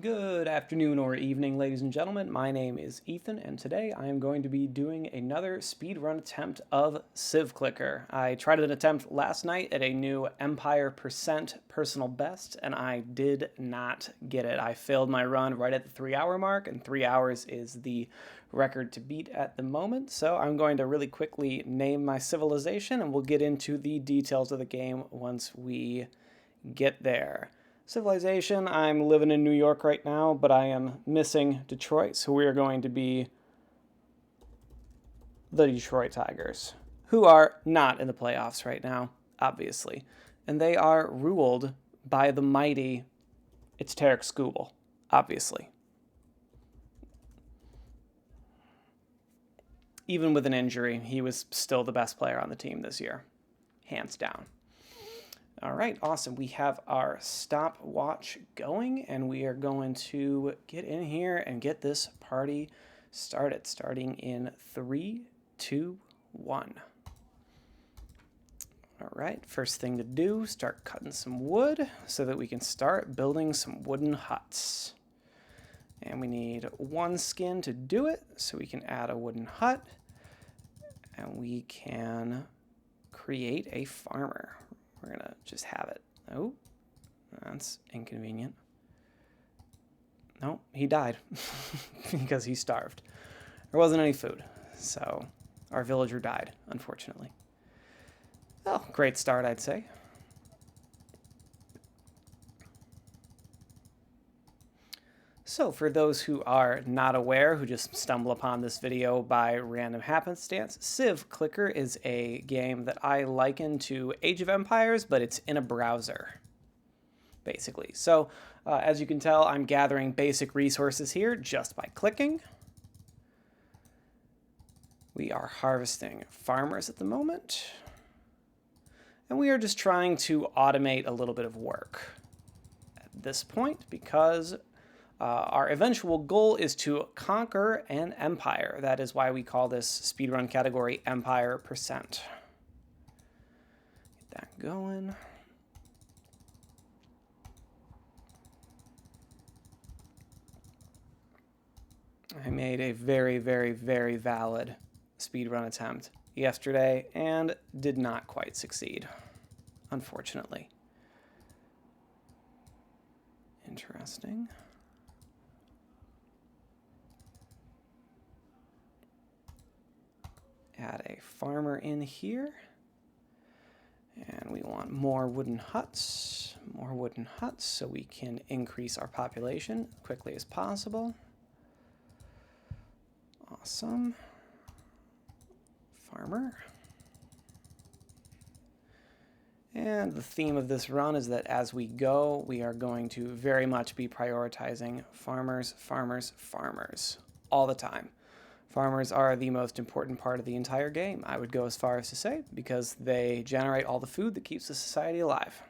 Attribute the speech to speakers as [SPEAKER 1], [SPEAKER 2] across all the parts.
[SPEAKER 1] Good afternoon or evening, ladies and gentlemen. My name is Ethan, and today I am going to be doing another speedrun attempt of Civclicker. I tried an attempt last night at a new Empire percent personal best, and I did not get it. I failed my run right at the 3-hour mark, and 3 hours is the record to beat at the moment. So I'm going to really quickly name my civilization, and we'll get into the details of the game once we get there. Civilization, I'm living in New York right now, but I am missing Detroit, so we are going to be the Detroit Tigers, who are not in the playoffs right now, obviously. And they are ruled by the mighty, it's Tarek Skubal, obviously. Even with an injury, he was still the best player on the team this year, hands down. All right, awesome. We have our stopwatch going, and we are going to get in here and get this party started, starting in 3, 2, 1. All right, first thing to do, start cutting some wood so that we can start building some wooden huts. And we need 1 skin to do it, so we can add a wooden hut, and we can create a farmer. We're going to just have it. Oh, that's inconvenient. No, he died because he starved. There wasn't any food, so our villager died, unfortunately. Well, great start, I'd say. So for those who are not aware, who just stumble upon this video by random happenstance, Civclicker is a game that I liken to Age of Empires, but it's in a browser, basically. So as you can tell, I'm gathering basic resources here just by clicking. We are harvesting farmers at the moment, and we are just trying to automate a little bit of work at this point because our eventual goal is to conquer an empire. That is why we call this speedrun category Empire percent. Get that going. I made a very, very, very valid speedrun attempt yesterday and did not quite succeed, unfortunately. Interesting. Add a farmer in here, and we want more wooden huts so we can increase our population as quickly as possible. Awesome. Farmer. And the theme of this run is that as we go, we are going to very much be prioritizing farmers, farmers, farmers all the time. Farmers are the most important part of the entire game, I would go as far as to say, because they generate all the food that keeps the society alive.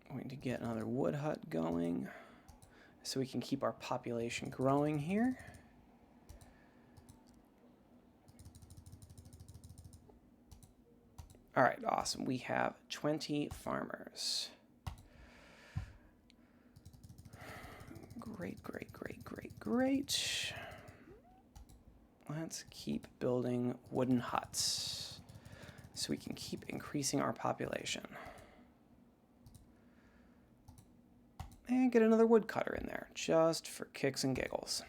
[SPEAKER 1] Going to get another wood hut going so we can keep our population growing here. All right, awesome. We have 20 farmers. Great, great, great, great, great. Let's keep building wooden huts so we can keep increasing our population. And get another woodcutter in there, just for kicks and giggles.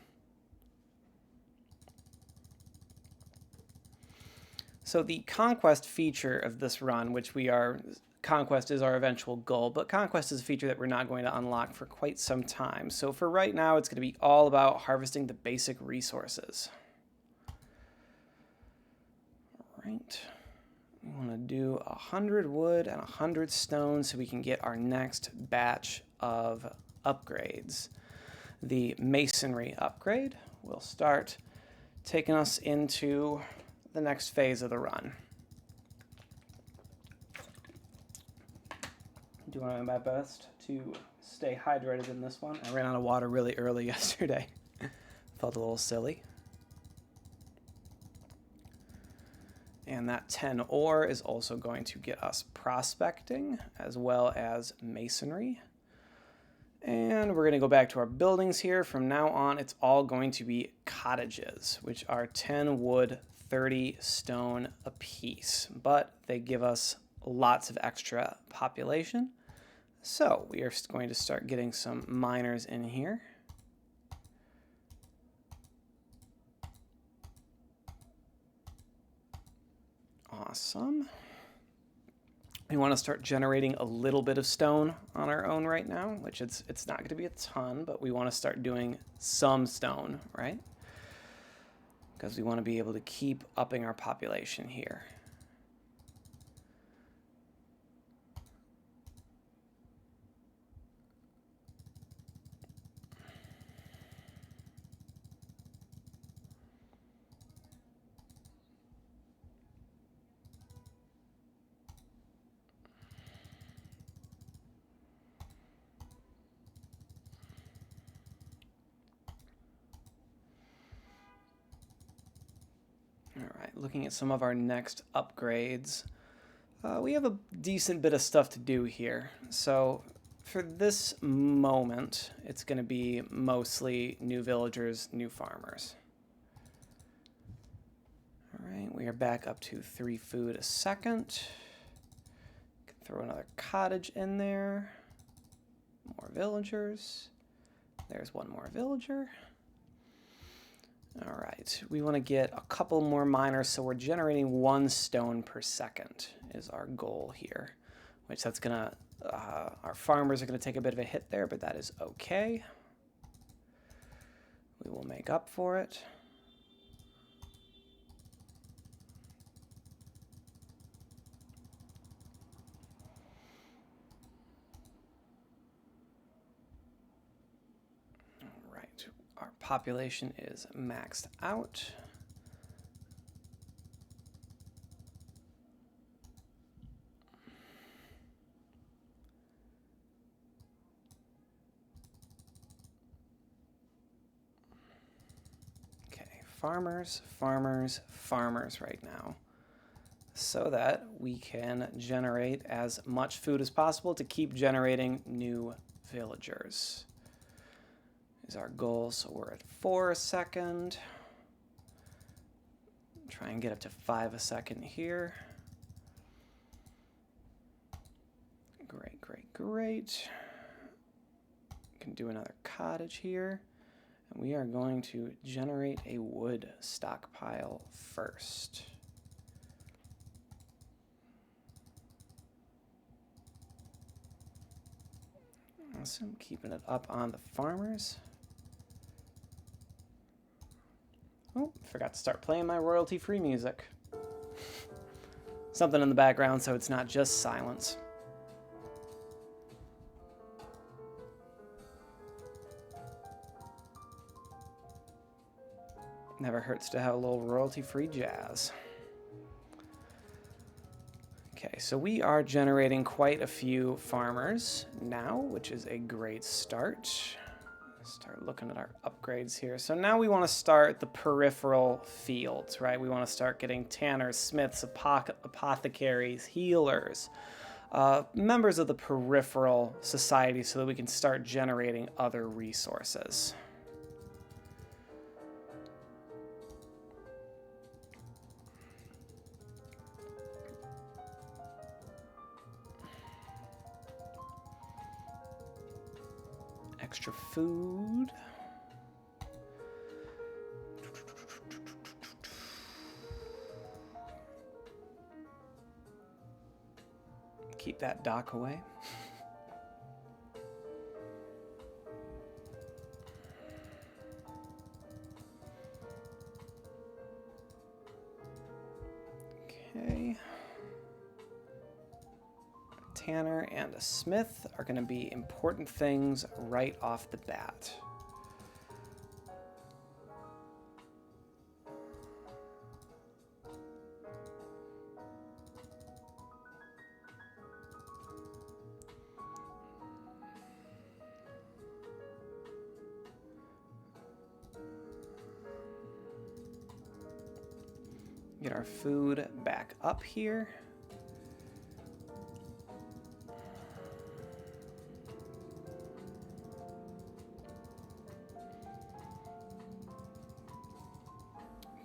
[SPEAKER 1] So the conquest feature of this run, which conquest is our eventual goal, but conquest is a feature that we're not going to unlock for quite some time. So for right now, it's going to be all about harvesting the basic resources. All right. We want to do 100 wood and 100 stone so we can get our next batch of upgrades. The masonry upgrade will start taking us into the next phase of the run. Doing my best to stay hydrated in this one. I ran out of water really early yesterday. Felt a little silly. And that 10 ore is also going to get us prospecting as well as masonry. And we're going to go back to our buildings here. From now on, it's all going to be cottages, which are 10 wood, 30 stone apiece. But they give us lots of extra population. So we are going to start getting some miners in here. Awesome. We want to start generating a little bit of stone on our own right now, which it's not going to be a ton, but we want to start doing some stone, right? Because we want to be able to keep upping our population here. All right, looking at some of our next upgrades, we have a decent bit of stuff to do here. So for this moment, it's going to be mostly new villagers, new farmers. All right, we are back up to 3 food a second. Can throw another cottage in there. More villagers. There's one more villager. All right, we want to get a couple more miners, so we're generating 1 stone per second is our goal here, which that's gonna, our farmers are gonna take a bit of a hit there, but that is okay. We will make up for it. All right, our population is maxed out. Farmers, farmers, farmers right now, so that we can generate as much food as possible to keep generating new villagers is our goal. So we're at 4 a second. Try and get up to 5 a second here. Great, great, great. Can do another cottage here. And we are going to generate a wood stockpile first. Awesome, keeping it up on the farmers. Oh, forgot to start playing my royalty-free music. Something in the background so it's not just silence. Never hurts to have a little royalty-free jazz. Okay, so we are generating quite a few farmers now, which is a great start. Start looking at our upgrades here. So now we want to start the peripheral fields, right? We want to start getting tanners, smiths, apothecaries, healers, members of the peripheral society so that we can start generating other resources. Extra food. Keep that dock away. Okay. Tanner and a smith are going to be important things right off the bat. Get our food back up here.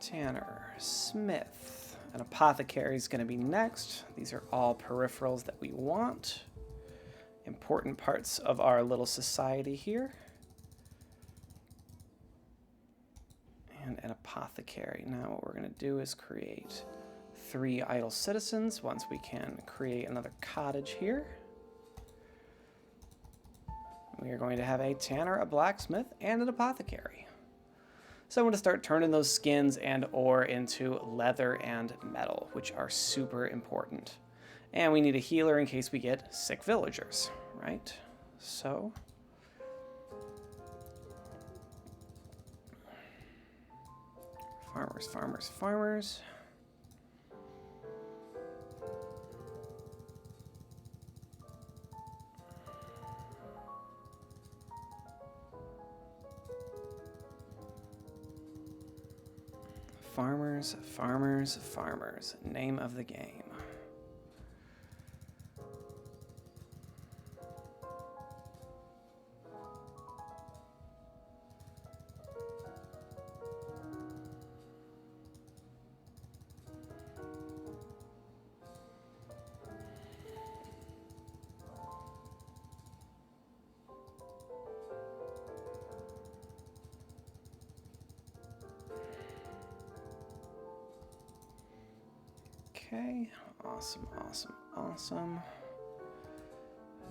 [SPEAKER 1] Tanner, Smith, an apothecary is going to be next. These are all peripherals that we want. Important parts of our little society here. And an apothecary. Now what we're going to do is create 3 idle citizens once we can create another cottage here. We are going to have a tanner, a blacksmith, and an apothecary. So I'm going to start turning those skins and ore into leather and metal, which are super important. And we need a healer in case we get sick villagers, right? So farmers, farmers, farmers. Farmers, farmers, farmers. Name of the game. Okay, awesome, awesome, awesome.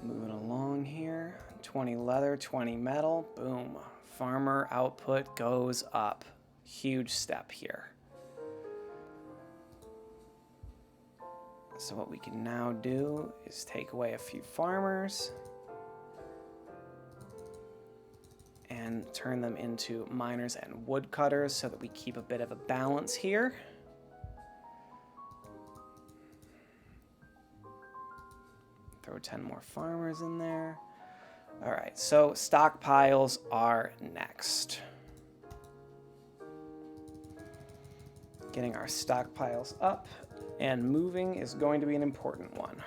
[SPEAKER 1] Moving along here. 20 leather, 20 metal. Boom. Farmer output goes up. Huge step here. So what we can now do is take away a few farmers and turn them into miners and woodcutters so that we keep a bit of a balance here. Throw 10 more farmers in there. All right, so stockpiles are next. Getting our stockpiles up and moving is going to be an important one.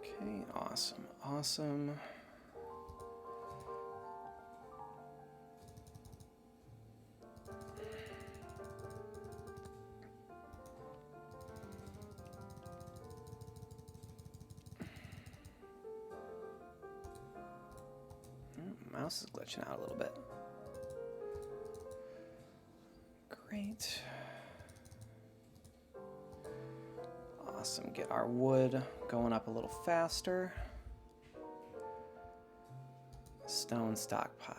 [SPEAKER 1] Okay, awesome, awesome. Mouse is glitching out a little bit. Great. Awesome. Get our wood going up a little faster. Stone stockpile.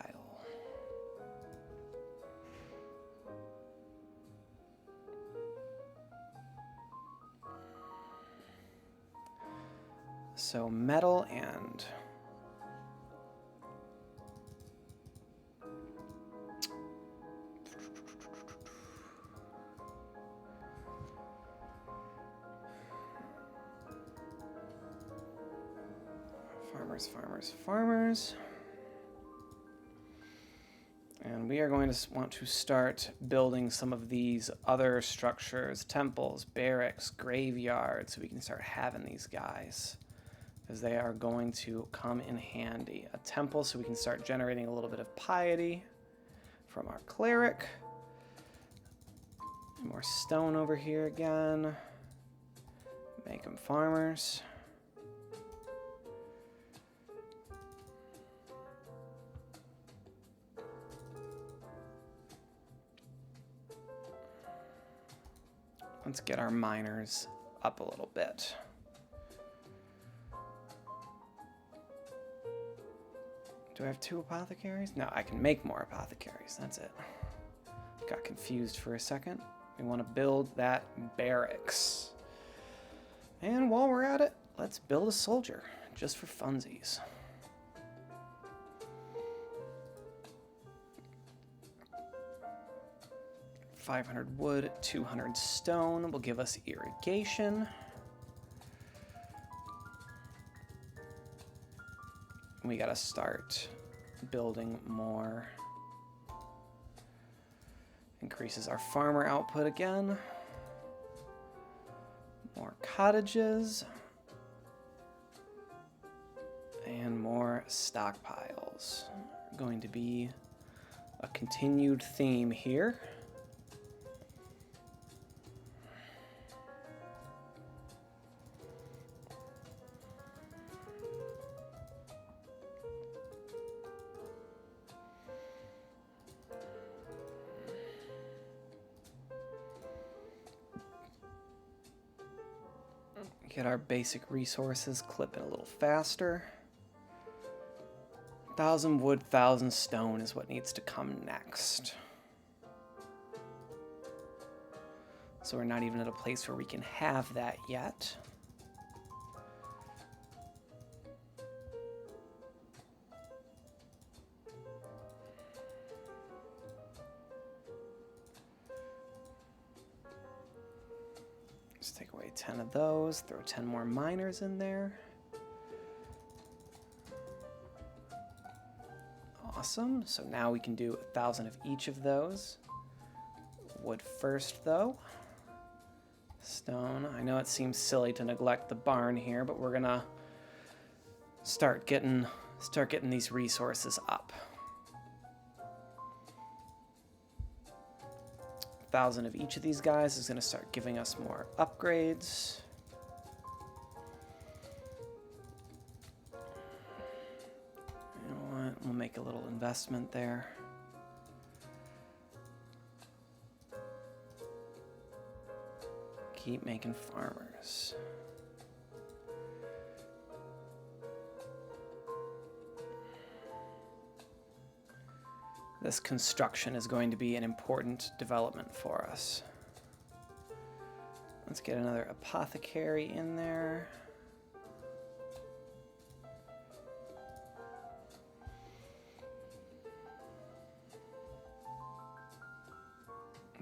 [SPEAKER 1] So metal and farmers, farmers, farmers. And we are going to want to start building some of these other structures, temples, barracks, graveyards, so we can start having these guys, because they are going to come in handy. A temple so we can start generating a little bit of piety from our cleric. More stone over here again. Make them farmers. Let's get our miners up a little bit. Do I have 2 apothecaries? No, I can make more apothecaries. That's it. Got confused for a second. We want to build that barracks. And while we're at it, let's build a soldier, just for funsies. $500 wood, 200 stone will give us irrigation. We gotta start building more. Increases our farmer output again. More cottages. And more stockpiles. Going to be a continued theme here. Get our basic resources clipping a little faster. 1,000 wood, 1,000 stone is what needs to come next. So we're not even at a place where we can have that yet. Let's take away 10 of those, throw 10 more miners in there. Awesome, so now we can do 1,000 of each of those. Wood first though. Stone, I know it seems silly to neglect the barn here, but we're gonna start getting these resources up. 1,000 of each of these guys is gonna start giving us more upgrades. We'll make a little investment there. Keep making farmers. This construction is going to be an important development for us. Let's get another apothecary in there.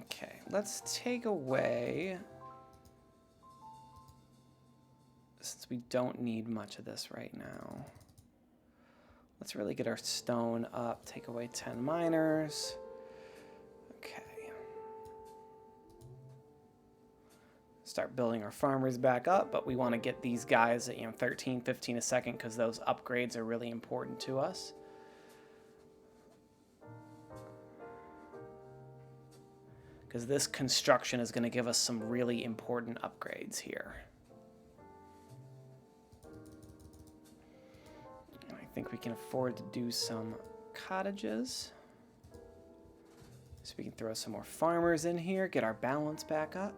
[SPEAKER 1] Okay, let's take away, since we don't need much of this right now. Let's really get our stone up, take away 10 miners. Okay. Start building our farmers back up, but we want to get these guys at 13, 15 a second because those upgrades are really important to us. Because this construction is going to give us some really important upgrades here. I think we can afford to do some cottages. So we can throw some more farmers in here, get our balance back up.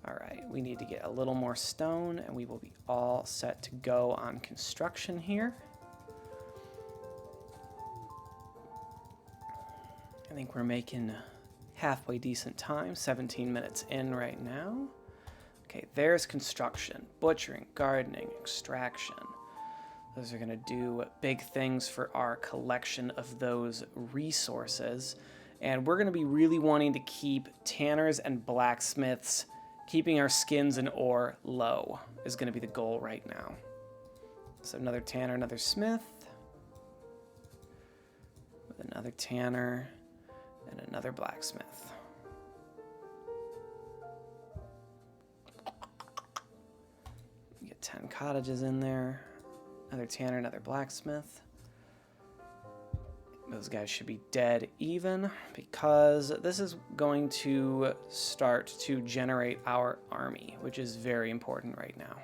[SPEAKER 1] All right, we need to get a little more stone and we will be all set to go on construction here. I think we're making halfway decent time, 17 minutes in right now. Okay, there's construction, butchering, gardening, extraction. Those are going to do big things for our collection of those resources. And we're going to be really wanting to keep tanners and blacksmiths, keeping our skins and ore low is going to be the goal right now. So another tanner, another smith, with another tanner, and another blacksmith. Get 10 cottages in there. Another tanner, another blacksmith. Those guys should be dead even because this is going to start to generate our army, which is very important right now.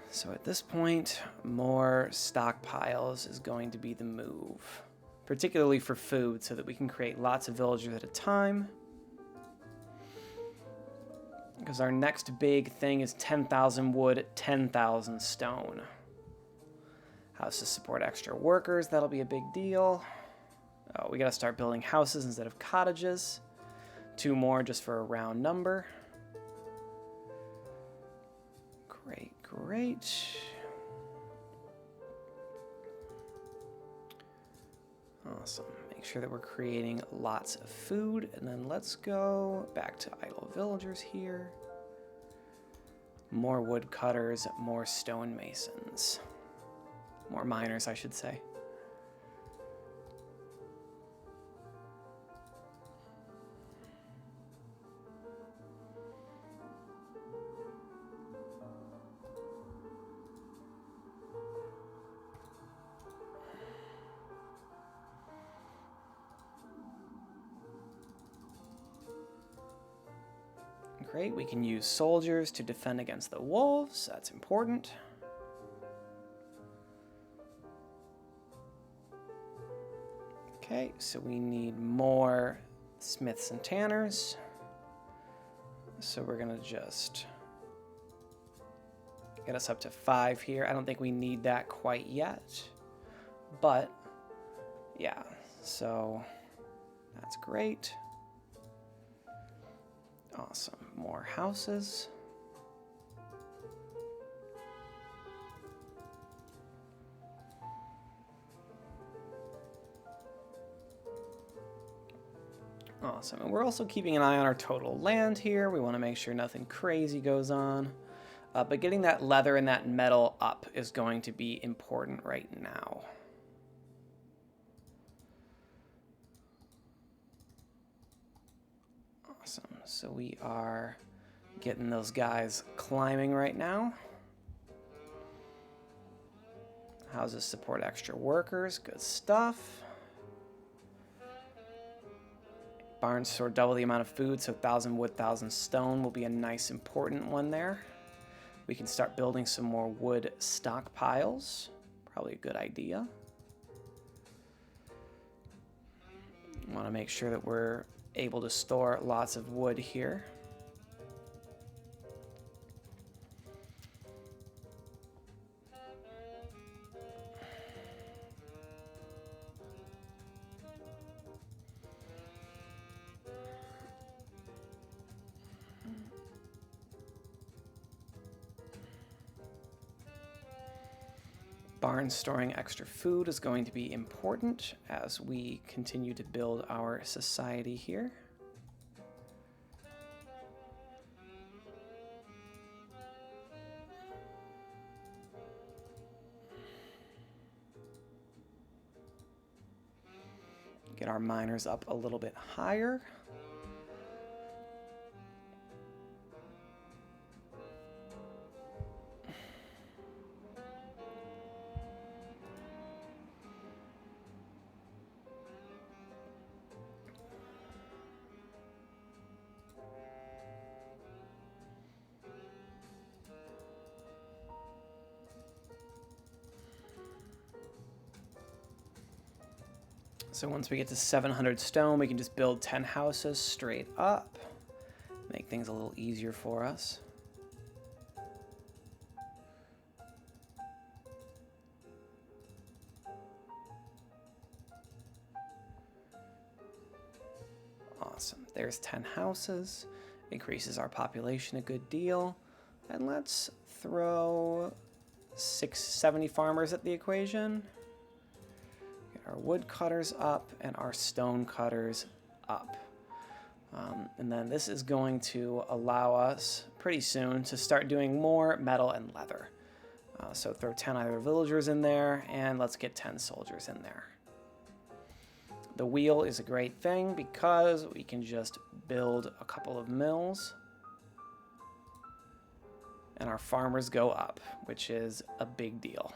[SPEAKER 1] So at this point, more stockpiles is going to be the move, particularly for food, so that we can create lots of villagers at a time. Because our next big thing is 10,000 wood, 10,000 stone. Houses support extra workers, that'll be a big deal. Oh, we gotta start building houses instead of cottages. 2 more just for a round number. Great, great. Awesome. Make sure that we're creating lots of food, and then let's go back to idle villagers here. More woodcutters, more stonemasons. More miners, I should say. Great, we can use soldiers to defend against the wolves. That's important. Okay, so we need more smiths and tanners. So we're gonna just get us up to 5 here. I don't think we need that quite yet, but yeah, so that's great. Awesome, more houses. Awesome, and we're also keeping an eye on our total land here. We want to make sure nothing crazy goes on. But getting that leather and that metal up is going to be important right now. Awesome, so we are getting those guys climbing right now. Houses support extra workers, good stuff. Barns store double the amount of food, so 1,000 wood, 1,000 stone will be a nice important one there. We can start building some more wood stockpiles. Probably a good idea. Want to make sure that we're able to store lots of wood here. Barns storing extra food is going to be important as we continue to build our society here. Get our miners up a little bit higher. So once we get to 700 stone, we can just build 10 houses straight up. Make things a little easier for us. Awesome. There's 10 houses. Increases our population a good deal. And let's throw 670 farmers at the equation. Get our wood cutters up and our stone cutters up. And then this is going to allow us pretty soon to start doing more metal and leather. So throw 10 other villagers in there, and let's get 10 soldiers in there. The wheel is a great thing because we can just build a couple of mills and our farmers go up, which is a big deal.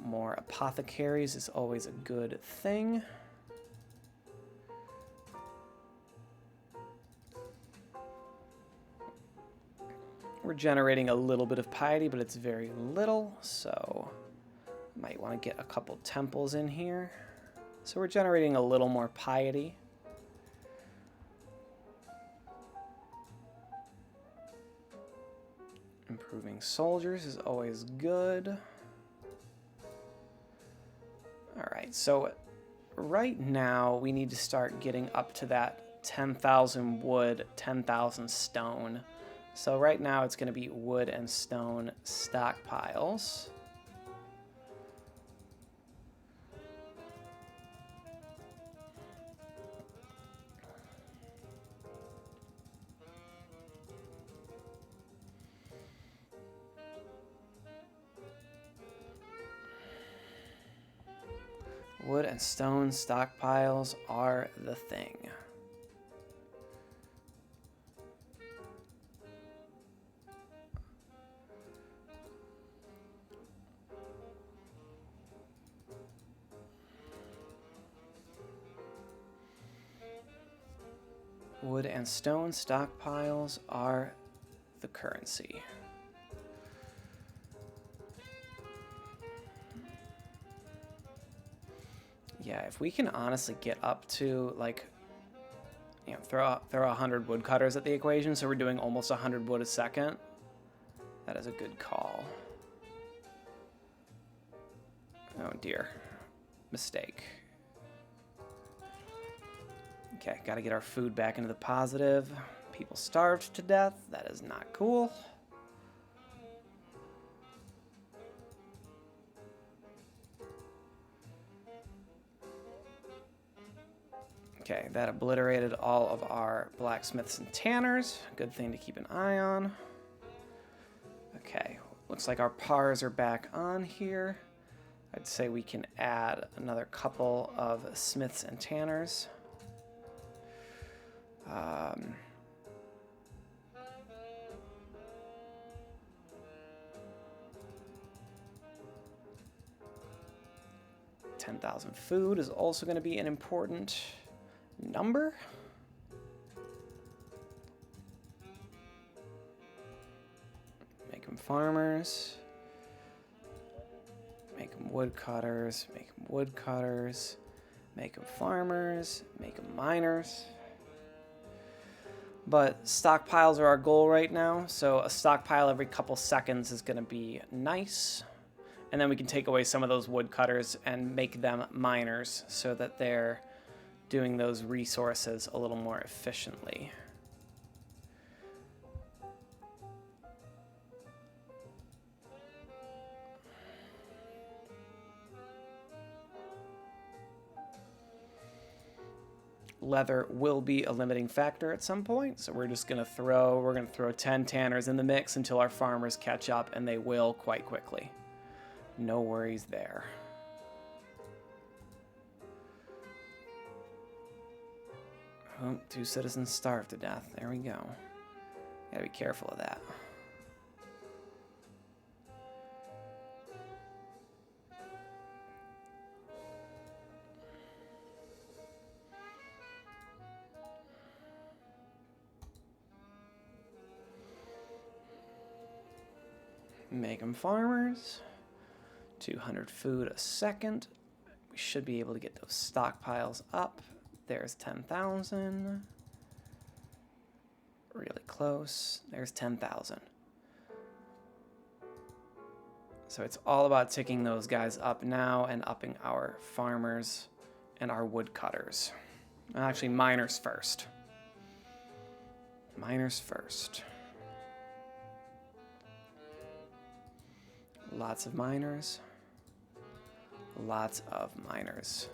[SPEAKER 1] More apothecaries is always a good thing. We're generating a little bit of piety, but it's very little, so might want to get a couple temples in here. So we're generating a little more piety. Improving soldiers is always good. Alright, so right now we need to start getting up to that 10,000 wood, 10,000 stone. So right now it's going to be wood and stone stockpiles. Wood and stone stockpiles are the thing. Wood and stone stockpiles are the currency. Yeah, if we can honestly get up to, like, you know, throw 100 woodcutters at the equation, so we're doing almost 100 wood a second, that is a good call. Oh dear. Mistake. Okay, gotta get our food back into the positive. People starved to death. That is not cool. Okay, that obliterated all of our blacksmiths and tanners. Good thing to keep an eye on. Okay, looks like our pars are back on here. I'd say we can add another couple of smiths and tanners. Um, 10,000 food is also going to be an important number. Make them farmers. Make them woodcutters. Make them woodcutters. Make them farmers. Make them miners. But stockpiles are our goal right now, so a stockpile every couple seconds is going to be nice. And then we can take away some of those woodcutters and make them miners so that they're doing those resources a little more efficiently. Leather will be a limiting factor at some point, so we're gonna throw 10 tanners in the mix until our farmers catch up, and they will quite quickly. No worries there. Oh, 2 citizens starved to death. There we go. Gotta be careful of that. Make them farmers. 200 food a second. We should be able to get those stockpiles up. There's 10,000. Really close. There's 10,000. So it's all about ticking those guys up now and upping our farmers and our woodcutters. Actually, miners first. Miners first. Lots of miners. Lots of miners.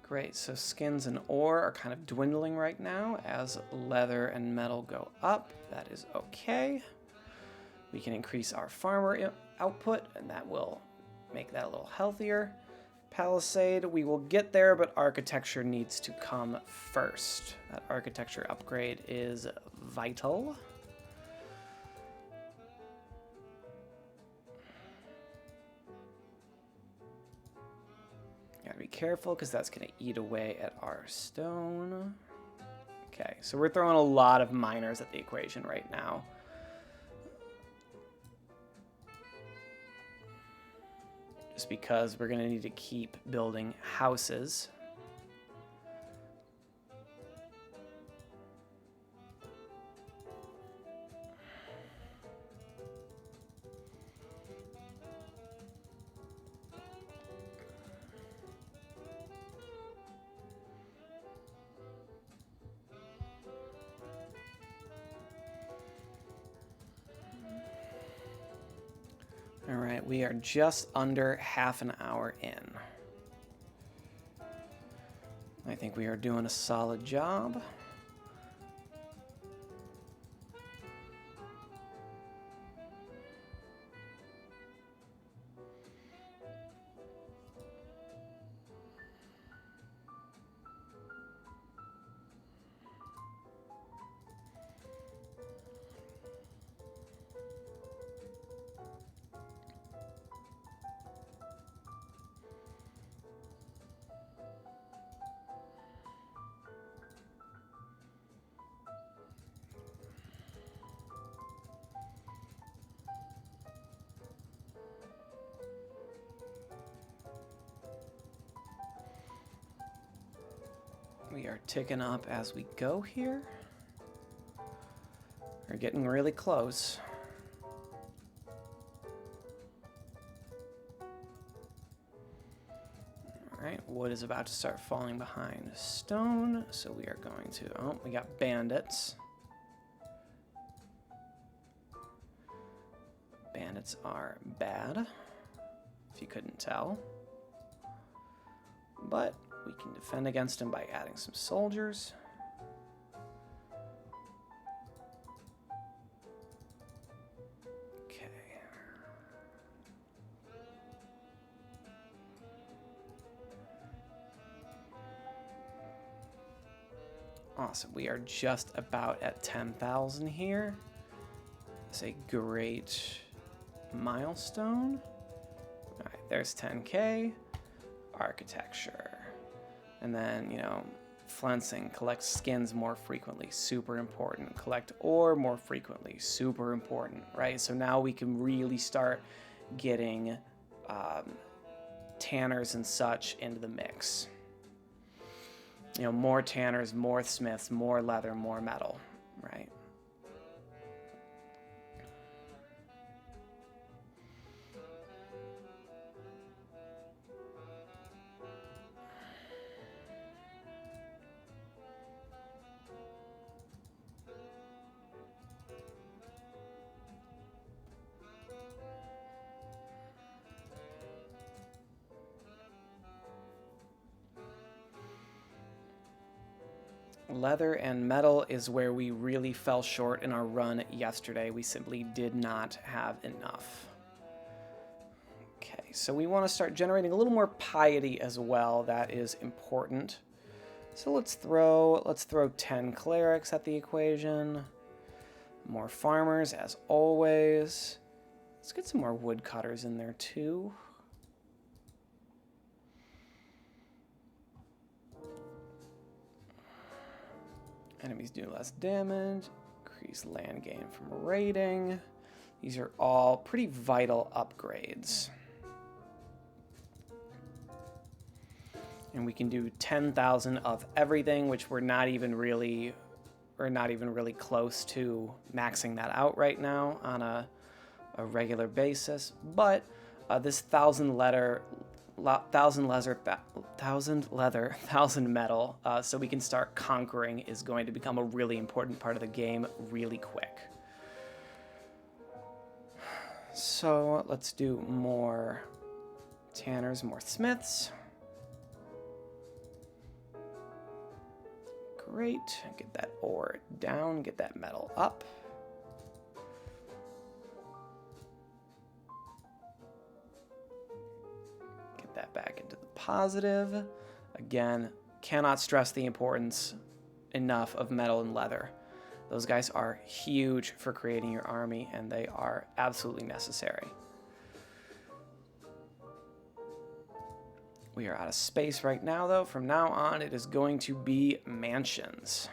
[SPEAKER 1] Great, so skins and ore are kind of dwindling right now as leather and metal go up. That is okay. We can increase our farmer output, and that will make that a little healthier. Palisade, we will get there, but architecture needs to come first. That architecture upgrade is vital. Gotta be careful because that's gonna eat away at our stone. Okay, so we're throwing a lot of miners at the equation right now. Just because we're gonna need to keep building houses. All right, we are just under half an hour in. I think we are doing a solid job. We are ticking up as we go here. We're getting really close. Alright, wood is about to start falling behind stone, so we are going to... Oh, we got bandits. Bandits are bad, if you couldn't tell. But we can defend against them by adding some soldiers. Okay. Awesome. We are just about at 10,000 here. It's a great milestone. All right, there's 10K. Architecture. And then, you know, flensing, collect skins more frequently, super important. Collect ore more frequently, super important, right? So now we can really start getting tanners and such into the mix. You know, more tanners, more smiths, more leather, more metal, right? Leather and metal is where we really fell short in our run yesterday. We simply did not have enough. Okay, so we want to start generating a little more piety as well. That is important. So let's throw 10 clerics at the equation. More farmers as always. Let's get some more woodcutters in there too. Enemies do less damage, increase land gain from raiding. These are all pretty vital upgrades. And we can do 10,000 of everything, which we're not even really close to maxing that out right now on a regular basis. But this 1,000 leather, 1,000 metal, so we can start conquering, is going to become a really important part of the game really quick. So let's do more tanners, more smiths. Great. Get that ore down, get that metal up. Get that back into the positive. Again, cannot stress the importance enough of metal and leather. Those guys are huge for creating your army, and they are absolutely necessary. We are out of space right now, though. From now on, it is going to be mansions.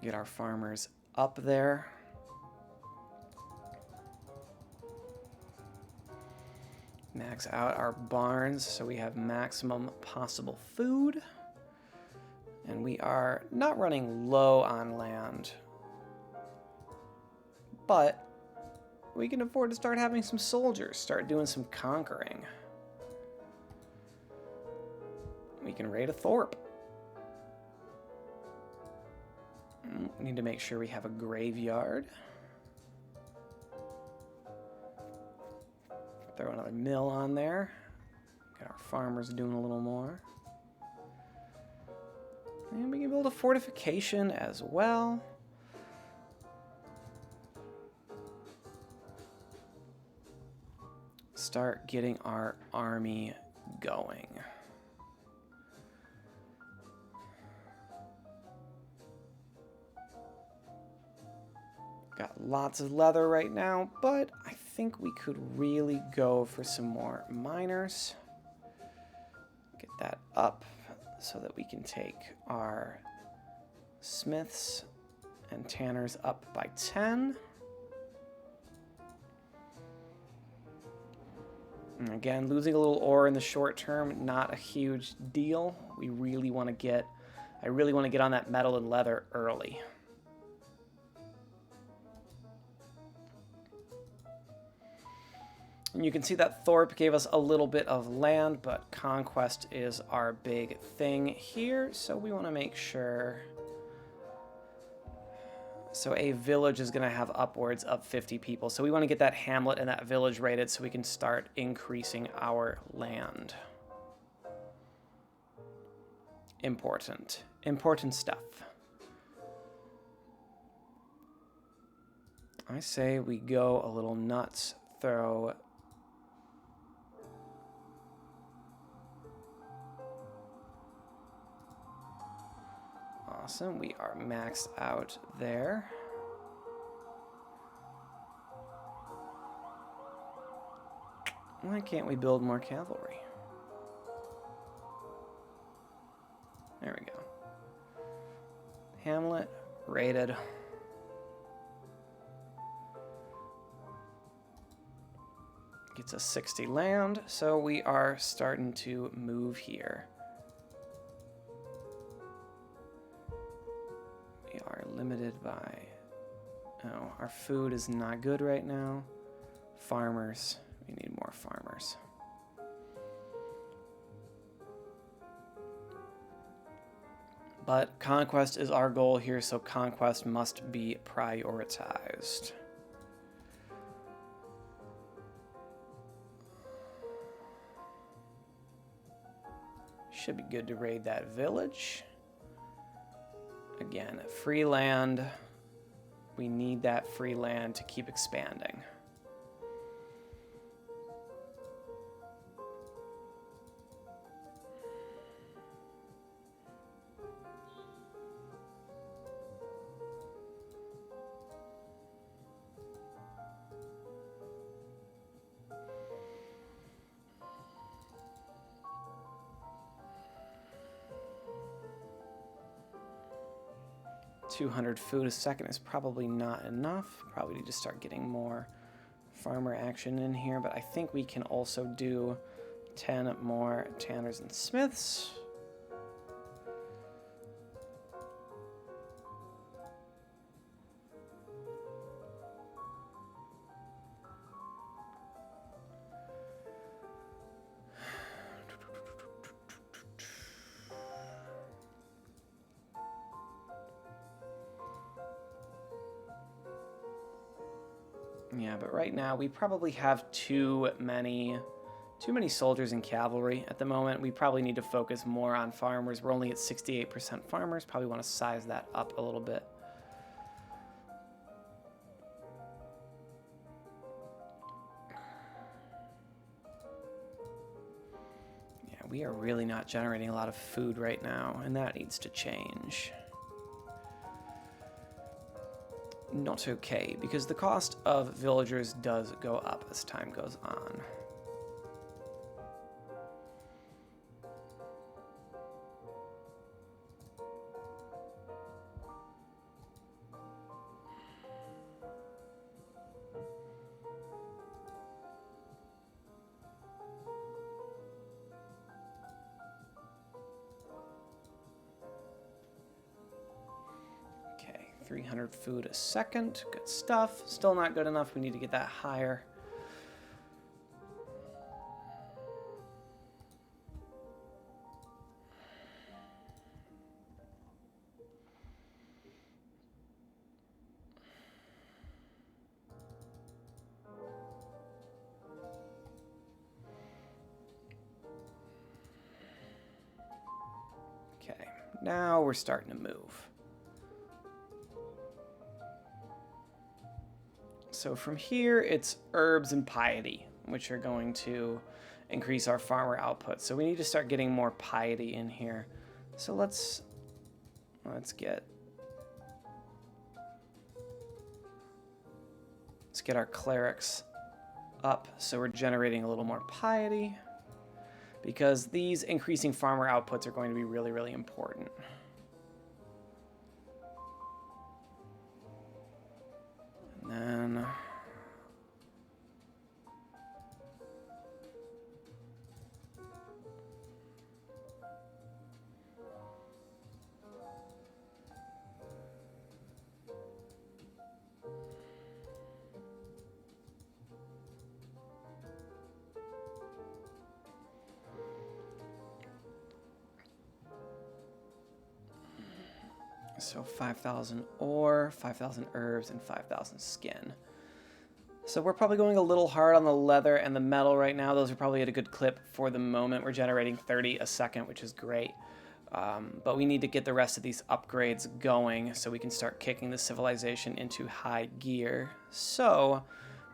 [SPEAKER 1] Get our farmers up there. Max out our barns so we have maximum possible food. And we are not running low on land, but we can afford to start having some soldiers, start doing some conquering. We can raid a Thorpe. We need to make sure we have a graveyard. Throw another mill on there. Get our farmers doing a little more. And we can build a fortification as well. Start getting our army going. Got lots of leather right now, but I think we could really go for some more miners. Get that up so that we can take our smiths and tanners up by 10. And again, losing a little ore in the short term, not a huge deal. I really want to get on that metal and leather early. And you can see that Thorpe gave us a little bit of land, but conquest is our big thing here, so we want to make sure. So a village is going to have upwards of 50 people, so we want to get that hamlet and that village raided so we can start increasing our land. Important. Important stuff. I say we go a little nuts, throw... Awesome, we are maxed out there. Why can't we build more cavalry? There we go. Hamlet, raided. Gets us 60 land, so we are starting to move here. We are limited by... Oh, our food is not good right now. Farmers. We need more farmers. But conquest is our goal here, so conquest must be prioritized. Should be good to raid that village. Again, free land. We need that free land to keep expanding. $200 food a second is probably not enough. Probably need to start getting more farmer action in here, but I think we can also do 10 more tanners and smiths. Yeah, but right now we probably have too many soldiers and cavalry at the moment. We probably need to focus more on farmers. We're only at 68% farmers. Probably want to size that up a little bit. Yeah, we are really not generating a lot of food right now, and that needs to change. Not okay, because the cost of villagers does go up as time goes on. Okay, 300 food a second. Good stuff. Still not good enough. We need to get that higher. Now we're starting to move. So from here, it's herbs and piety, which are going to increase our farmer output. So we need to start getting more piety in here. So let's get our clerics up so we're generating a little more piety, because these increasing farmer outputs are going to be really, really important. And then so 5,000 ore, 5,000 herbs, and 5,000 skin. So we're probably going a little hard on the leather and the metal right now. Those are probably at a good clip for the moment. We're generating 30 a second, which is great. But we need to get the rest of these upgrades going so we can start kicking the civilization into high gear. So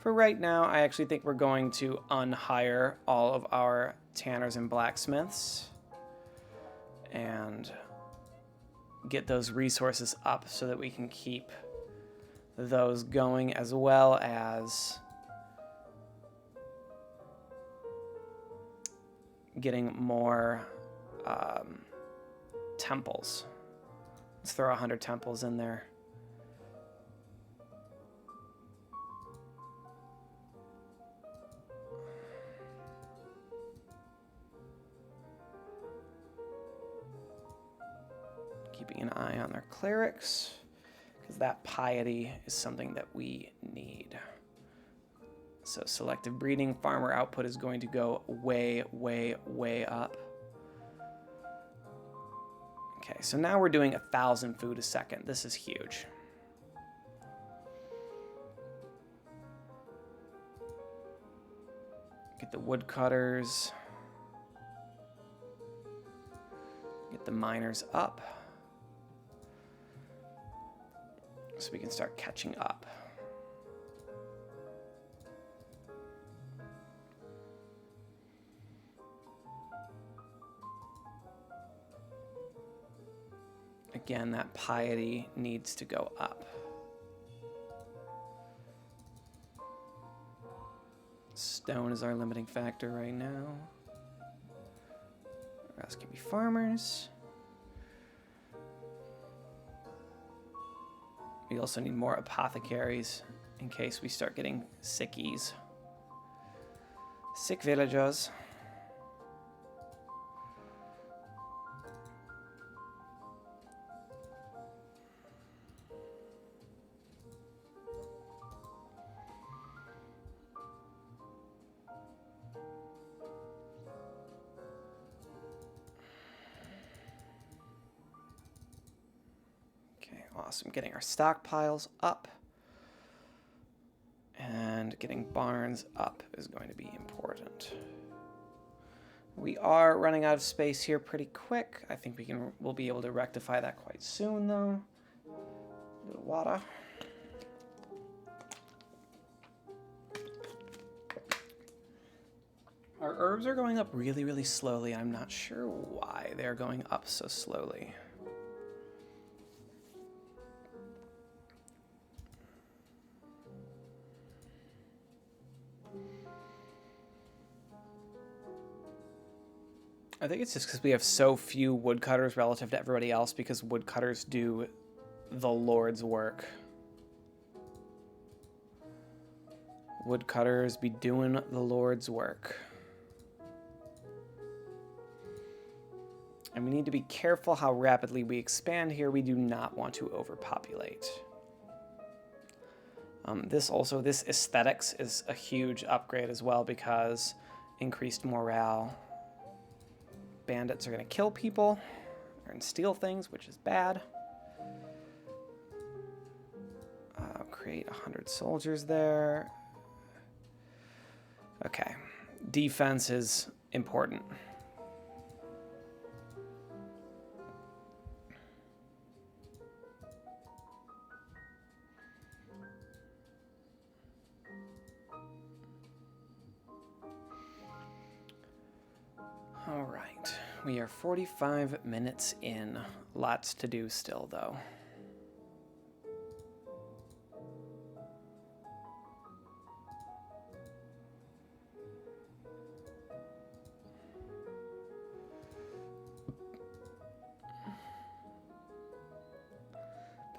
[SPEAKER 1] for right now, I actually think we're going to unhire all of our tanners and blacksmiths and get those resources up so that we can keep those going, as well as getting more temples. Let's throw 100 temples in there. Keeping an eye on their clerics, because that piety is something that we need. So selective breeding, farmer output is going to go way, way, way up. Okay, so now we're doing 1,000 food a second. This is huge. Get the woodcutters. Get the miners up, so we can start catching up. Again, that piety needs to go up. Stone is our limiting factor right now. The rest can be farmers. We also need more apothecaries in case we start getting sickies. Sick villagers. Awesome. Getting our stockpiles up and getting barns up is going to be important. We are running out of space here pretty quick. I think we'll be able to rectify that quite soon, though. A little water. Our herbs are going up really, really slowly. I'm not sure why they're going up so slowly. I think it's just because we have so few woodcutters relative to everybody else, because woodcutters do the Lord's work. Woodcutters be doing the Lord's work. And we need to be careful how rapidly we expand here. We do not want to overpopulate. This aesthetics is a huge upgrade as well, because increased morale. Bandits are going to kill people and steal things, which is bad. Create 100 soldiers there. Okay. Defense is important. We are 45 minutes in. Lots to do still, though.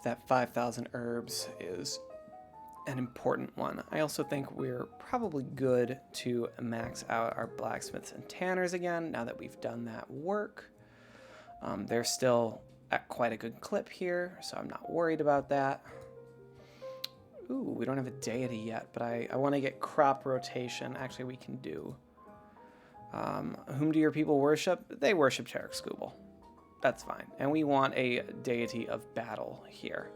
[SPEAKER 1] That 5,000 herbs is an important one. I also think we're probably good to max out our blacksmiths and tanners again now that we've done that work. They're still at quite a good clip here, so I'm not worried about that. Ooh, we don't have a deity yet, but I want to get crop rotation. Actually, we can do. Whom do your people worship? They worship Cherrick-Scooble. That's fine. And we want a deity of battle here.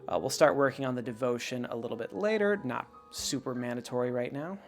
[SPEAKER 1] We'll start working on the devotion a little bit later, not super mandatory right now.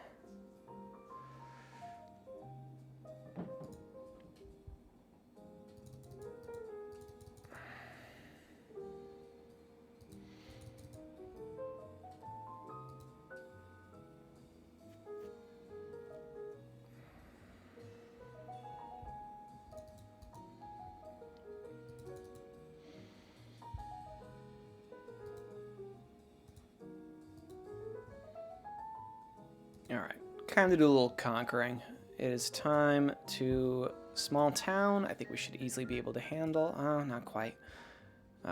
[SPEAKER 1] Alright, time to do a little conquering. It is time to small town. I think we should easily be able to handle. Oh, not quite.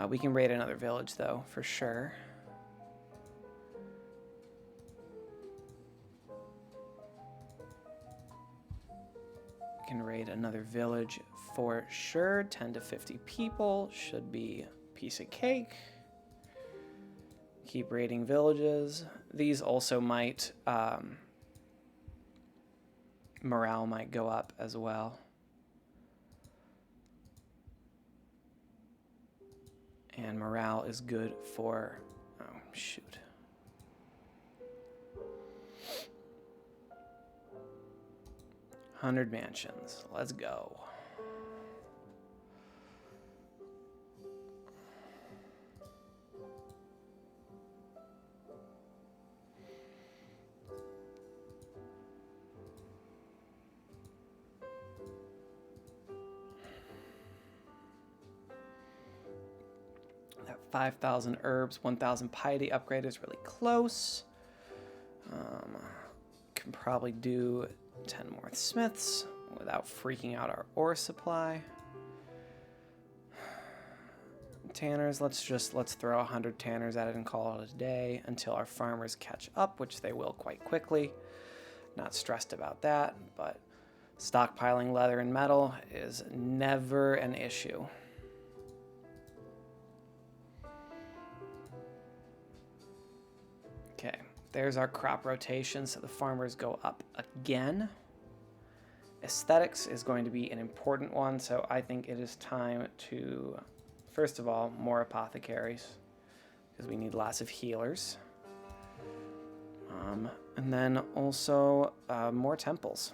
[SPEAKER 1] We can raid another village, though, for sure. We can raid another village for sure. 10 to 50 people should be a piece of cake. Keep raiding villages. These also might... morale might go up as well. And morale is good for... oh, shoot. $100 mansions. Let's go. That 5,000 herbs, 1,000 piety upgrade is really close. Can probably do 10 more smiths without freaking out our ore supply. Tanners, let's throw 100 tanners at it and call it a day until our farmers catch up, which they will quite quickly. Not stressed about that, but stockpiling leather and metal is never an issue. Okay, there's our crop rotation, so the farmers go up again. Aesthetics is going to be an important one, so I think it is time to, first of all, more apothecaries, because we need lots of healers. And then also more temples.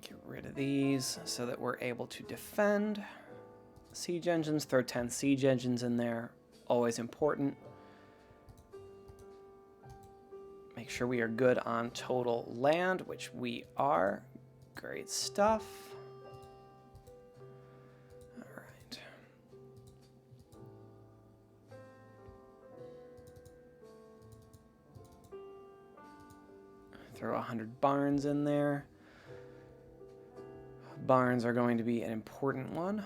[SPEAKER 1] Get rid of these so that we're able to defend. Siege engines, throw 10 siege engines in there, always important. Make sure we are good on total land, which we are. Great stuff. All right. Throw 100 barns in there. Barns are going to be an important one.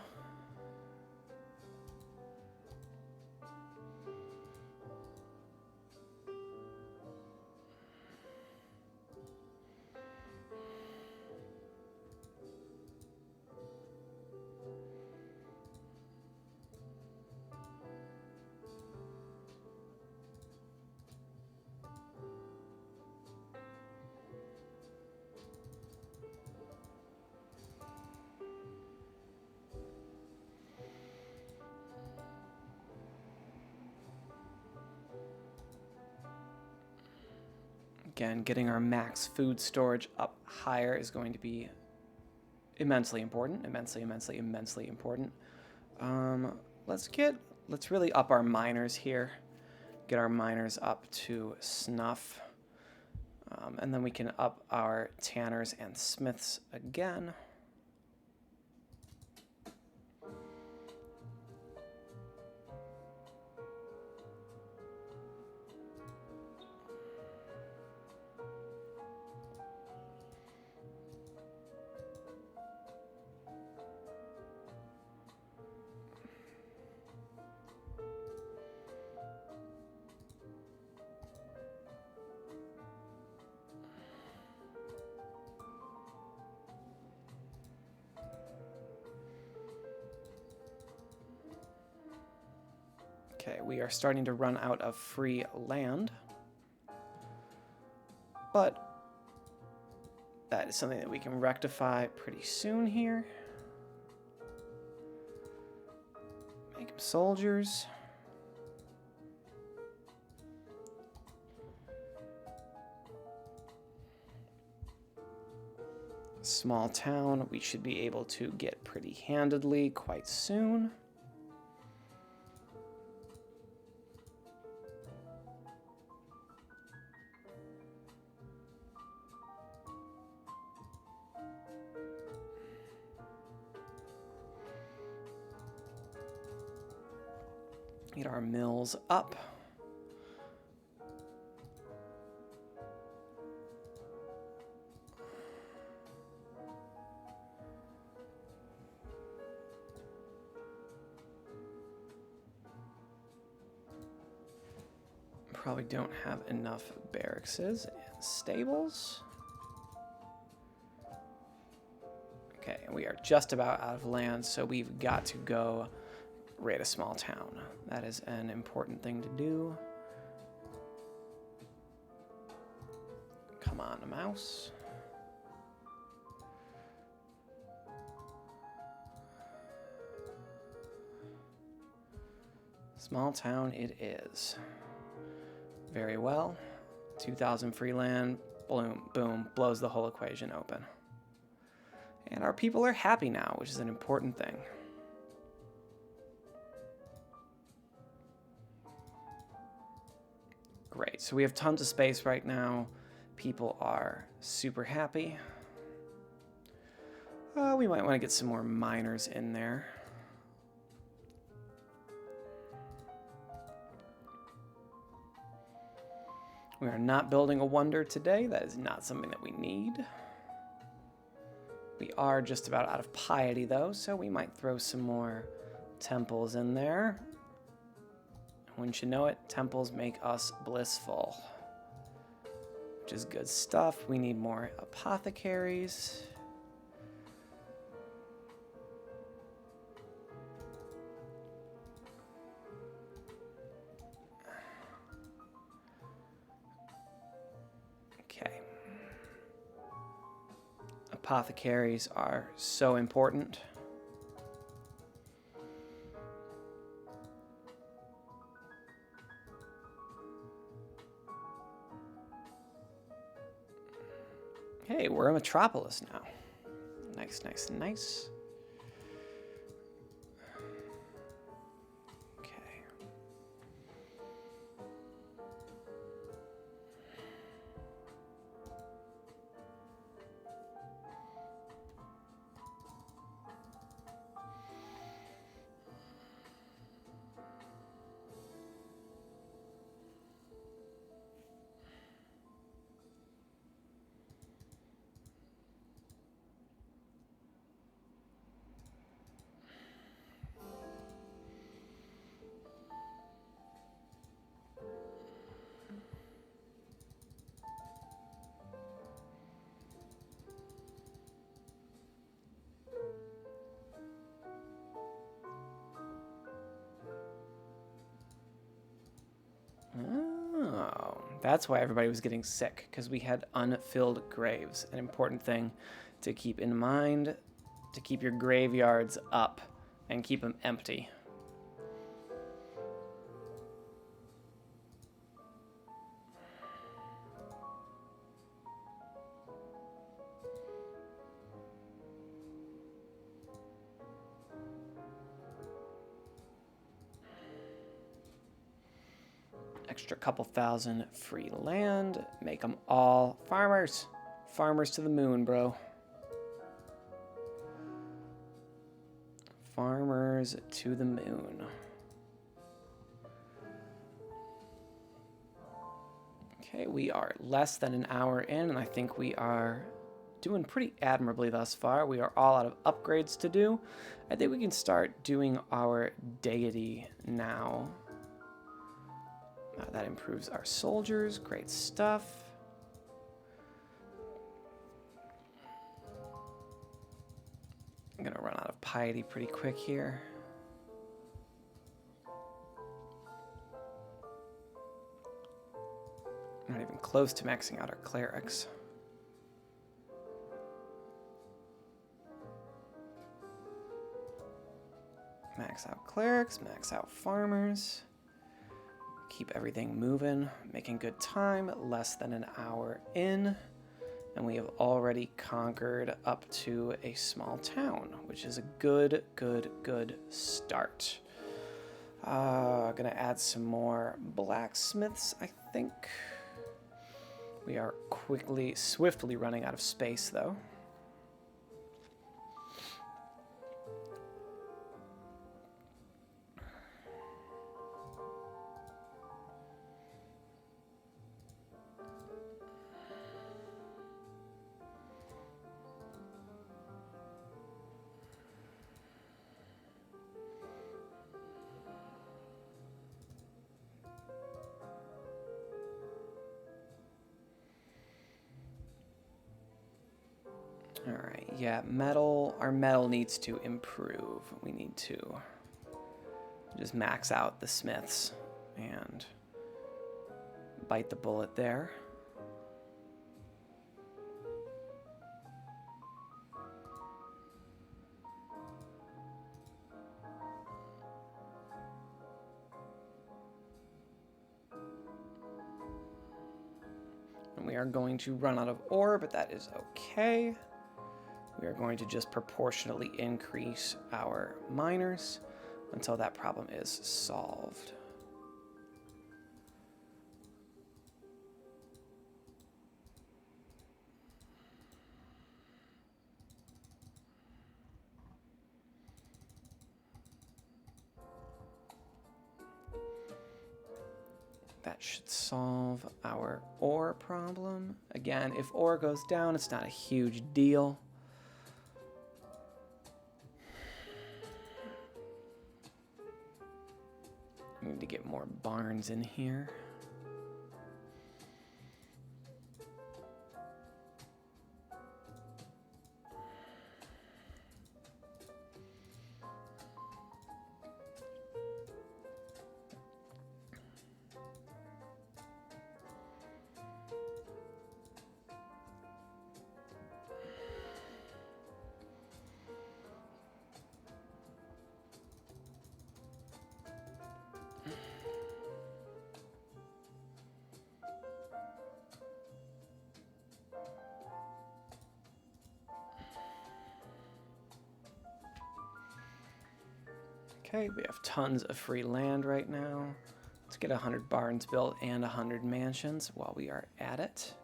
[SPEAKER 1] Again, getting our max food storage up higher is going to be immensely important. Immensely, immensely, immensely important. Let's really up our miners here. Get our miners up to snuff. And then we can up our tanners and smiths again. Okay, we are starting to run out of free land. But that is something that we can rectify pretty soon here. Make them soldiers. Small town, we should be able to get pretty handedly quite soon. Get our mills up. Probably don't have enough barracks and stables. Okay, and we are just about out of land, so we've got to go raid a small town. That is an important thing to do. Come on, a mouse. Small town it is. Very well. 2,000 free land. Boom, boom, blows the whole equation open. And our people are happy now, which is an important thing. Great, so we have tons of space right now. People are super happy. We might want to get some more miners in there. We are not building a wonder today. That is not something that we need. We are just about out of piety, though, so we might throw some more temples in there. Wouldn't you know it, temples make us blissful, which is good stuff. We need more apothecaries. Okay. Apothecaries are so important. Hey, we're a metropolis now. Nice, nice, nice. Okay. Oh, that's why everybody was getting sick, because we had unfilled graves. An important thing to keep in mind, to keep your graveyards up and keep them empty. extra couple thousand free land. Make them all farmers. Farmers to the moon, bro. Farmers to the moon. Okay, we are less than an hour in, and I think we are doing pretty admirably thus far. We are all out of upgrades to do. I think we can start doing our deity now. That improves our soldiers. Great stuff. I'm going to run out of piety pretty quick here. Not even close to maxing out our clerics. Max out clerics, max out farmers. Keep everything moving, making good time. Less than an hour in. And we have already conquered up to a small town, which is a good start. Gonna add some more blacksmiths, I think. We are swiftly running out of space, though. All right, yeah, our metal needs to improve. We need to just max out the smiths and bite the bullet there. And we are going to run out of ore, but that is okay. We are going to just proportionately increase our miners until that problem is solved. That should solve our ore problem. Again, if ore goes down, it's not a huge deal. We need to get more barns in here. Okay, we have tons of free land right now. Let's get 100 barns built and 100 mansions while we are at it.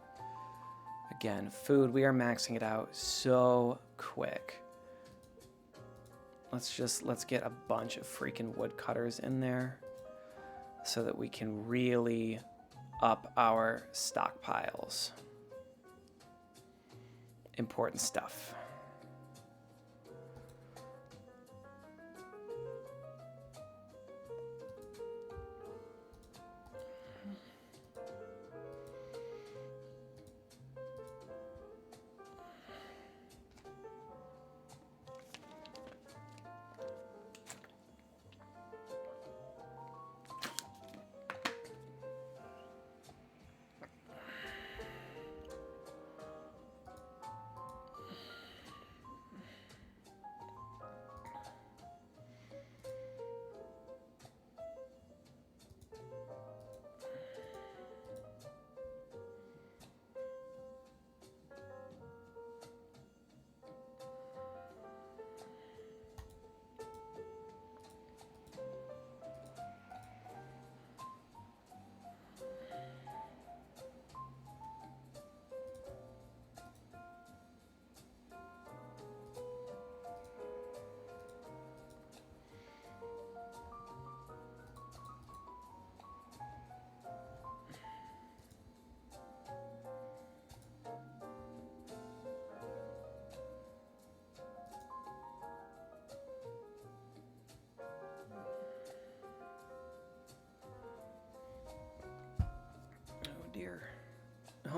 [SPEAKER 1] Again, food, we are maxing it out so quick. Let's get a bunch of freaking woodcutters in there so that we can really up our stockpiles. Important stuff.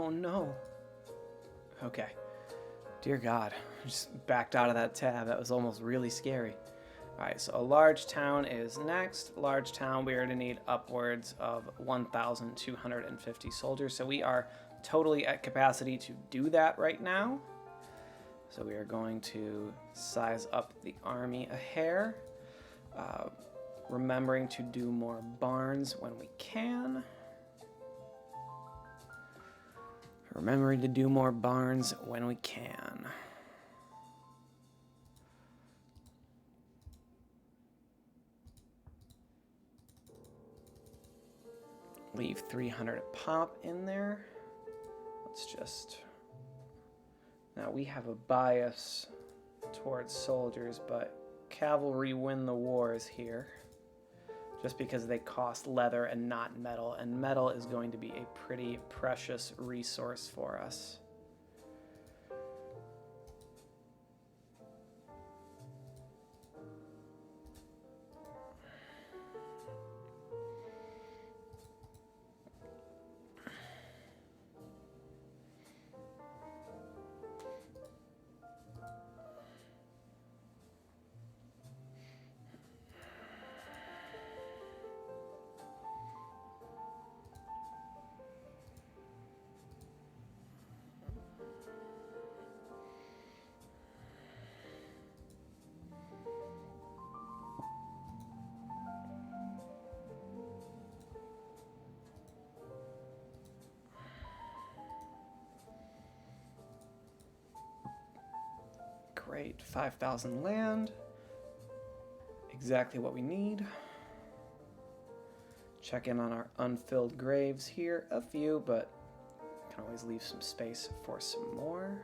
[SPEAKER 1] Oh no. Okay. Dear God, I just backed out of that tab. That was almost really scary. Alright, so a large town is next. Large town, we are going to need upwards of 1,250 soldiers. So we are totally at capacity to do that right now. So we are going to size up the army a hair. Remembering to do more barns when we can. Remembering to do more barns when we can. Leave 300 pop in there. Let's just... Now we have a bias towards soldiers, but cavalry win the wars here. Just because they cost leather and not metal, and metal is going to be a pretty precious resource for us. Great, 5,000 land. Exactly what we need. Check in on our unfilled graves here. A few, but can always leave some space for some more.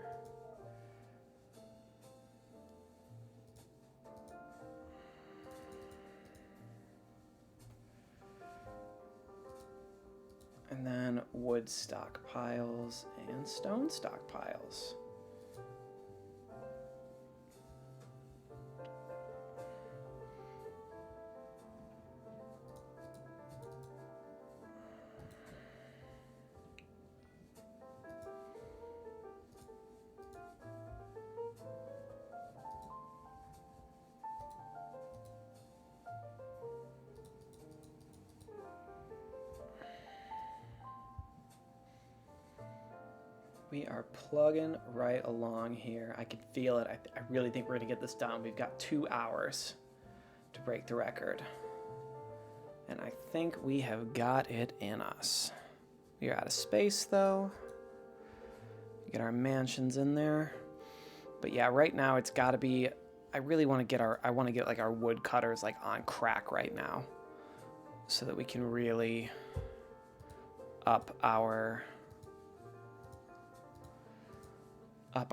[SPEAKER 1] And then wood stockpiles and stone stockpiles. We are plugging right along here. I can feel it. I really think we're going to get this done. We've got 2 hours to break the record. And I think we have got it in us. We are out of space, though. Get our mansions in there. But yeah, right now it's got to be... I really want to get like our wood cutters like on crack right now. So that we can really up our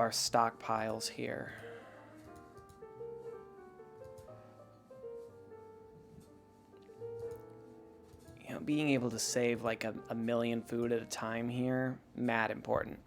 [SPEAKER 1] stockpiles here. You know, being able to save like a million food at a time here, mad important.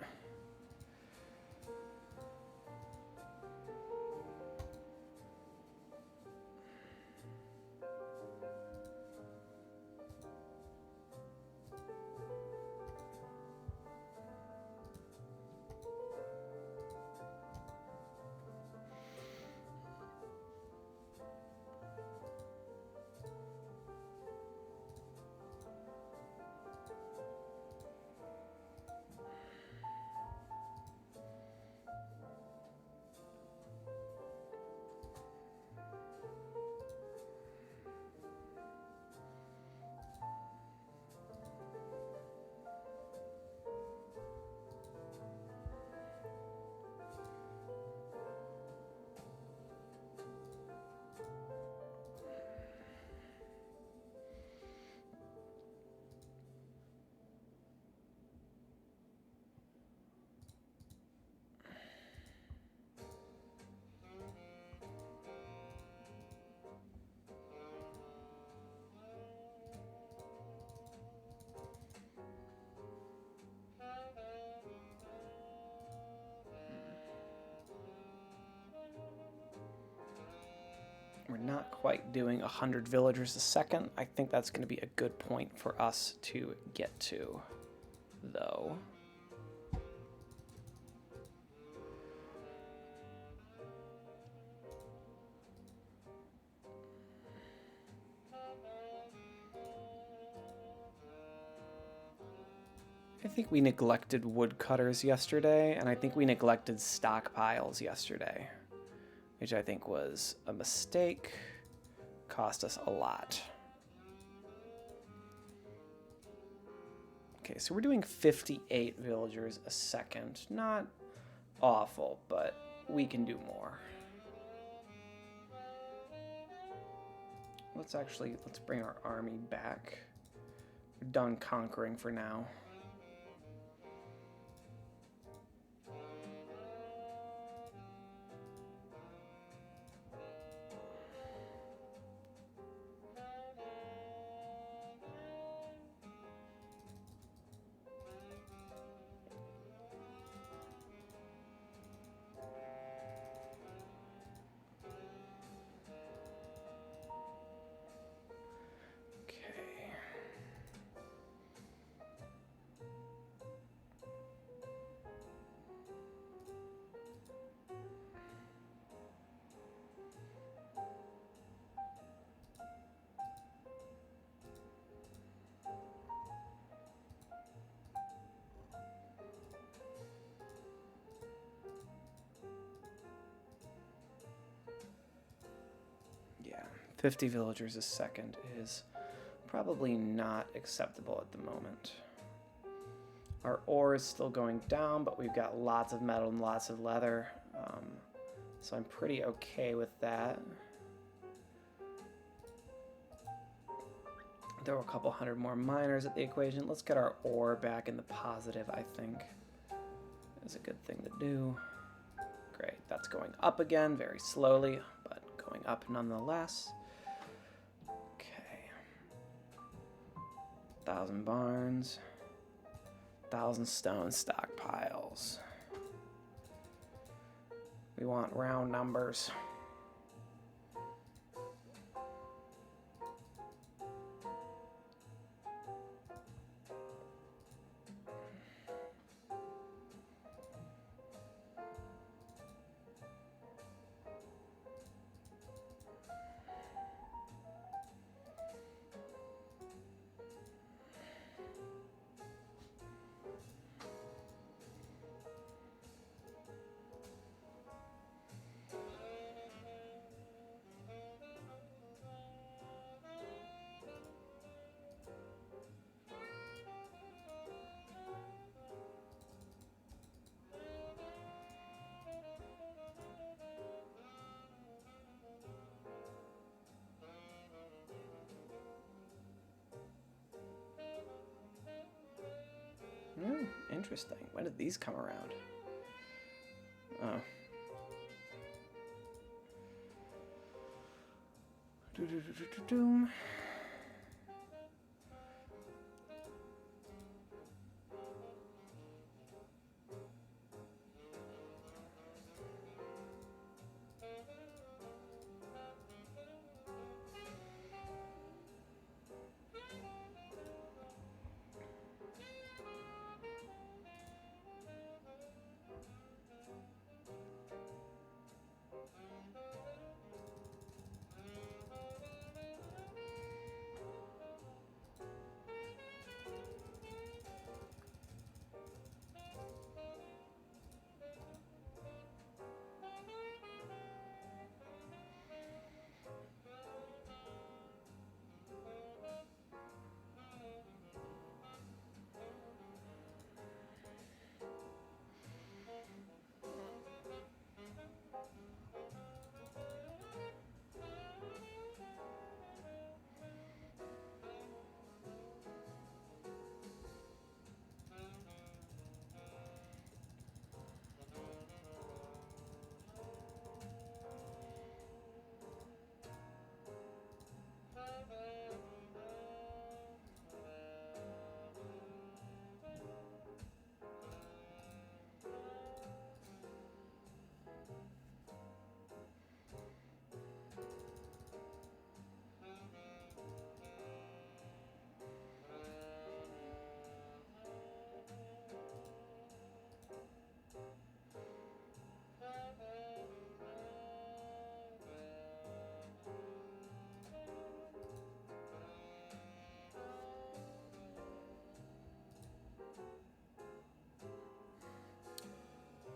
[SPEAKER 1] We're not quite doing 100 villagers a second. I think that's going to be a good point for us to get to, though. I think we neglected woodcutters yesterday, and I think we neglected stockpiles yesterday, which I think was a mistake. Cost us a lot. Okay, so we're doing 58 villagers a second. Not awful, but we can do more. Let's bring our army back. We're done conquering for now. Yeah, 50 villagers a second is probably not acceptable at the moment. Our ore is still going down, but we've got lots of metal and lots of leather, so I'm pretty okay with that. There were a couple hundred more miners at the equation. Let's get our ore back in the positive, I think. Is a good thing to do. Great, that's going up again, very slowly, but going up nonetheless. Okay. 1,000 barns. 1,000 stone stockpiles. We want round numbers. Interesting. When did these come around? Oh. Do-do-do-do-do-do.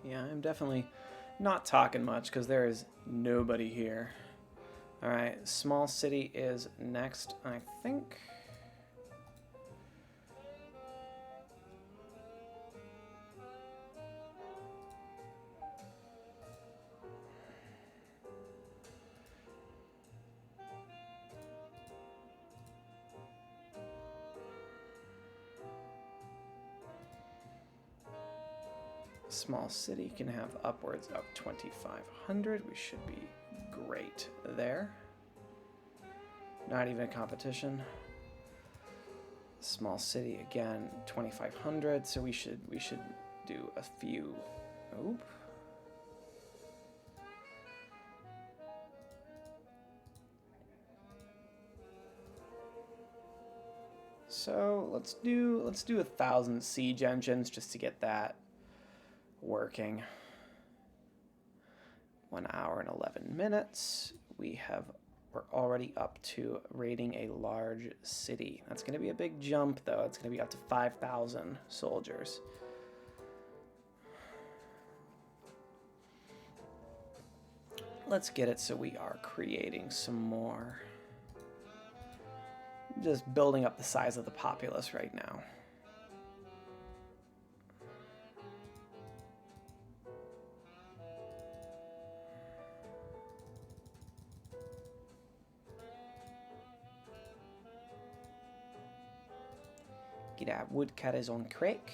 [SPEAKER 1] Yeah, I'm definitely not talking much because there is nobody here. Alright, small city is next, I think. Small city can have upwards of 2,500. We should be great there. Not even a competition. Small city again, 2,500. So we should do a few. Oop. So let's do 1,000 siege engines just to get that working. 1 hour and 11 minutes. We're already up to raiding a large city. That's going to be a big jump, though. It's going to be up to 5,000 soldiers. Let's get it so we are creating some more. Just building up the size of the populace right now. Get our woodcutters on crack.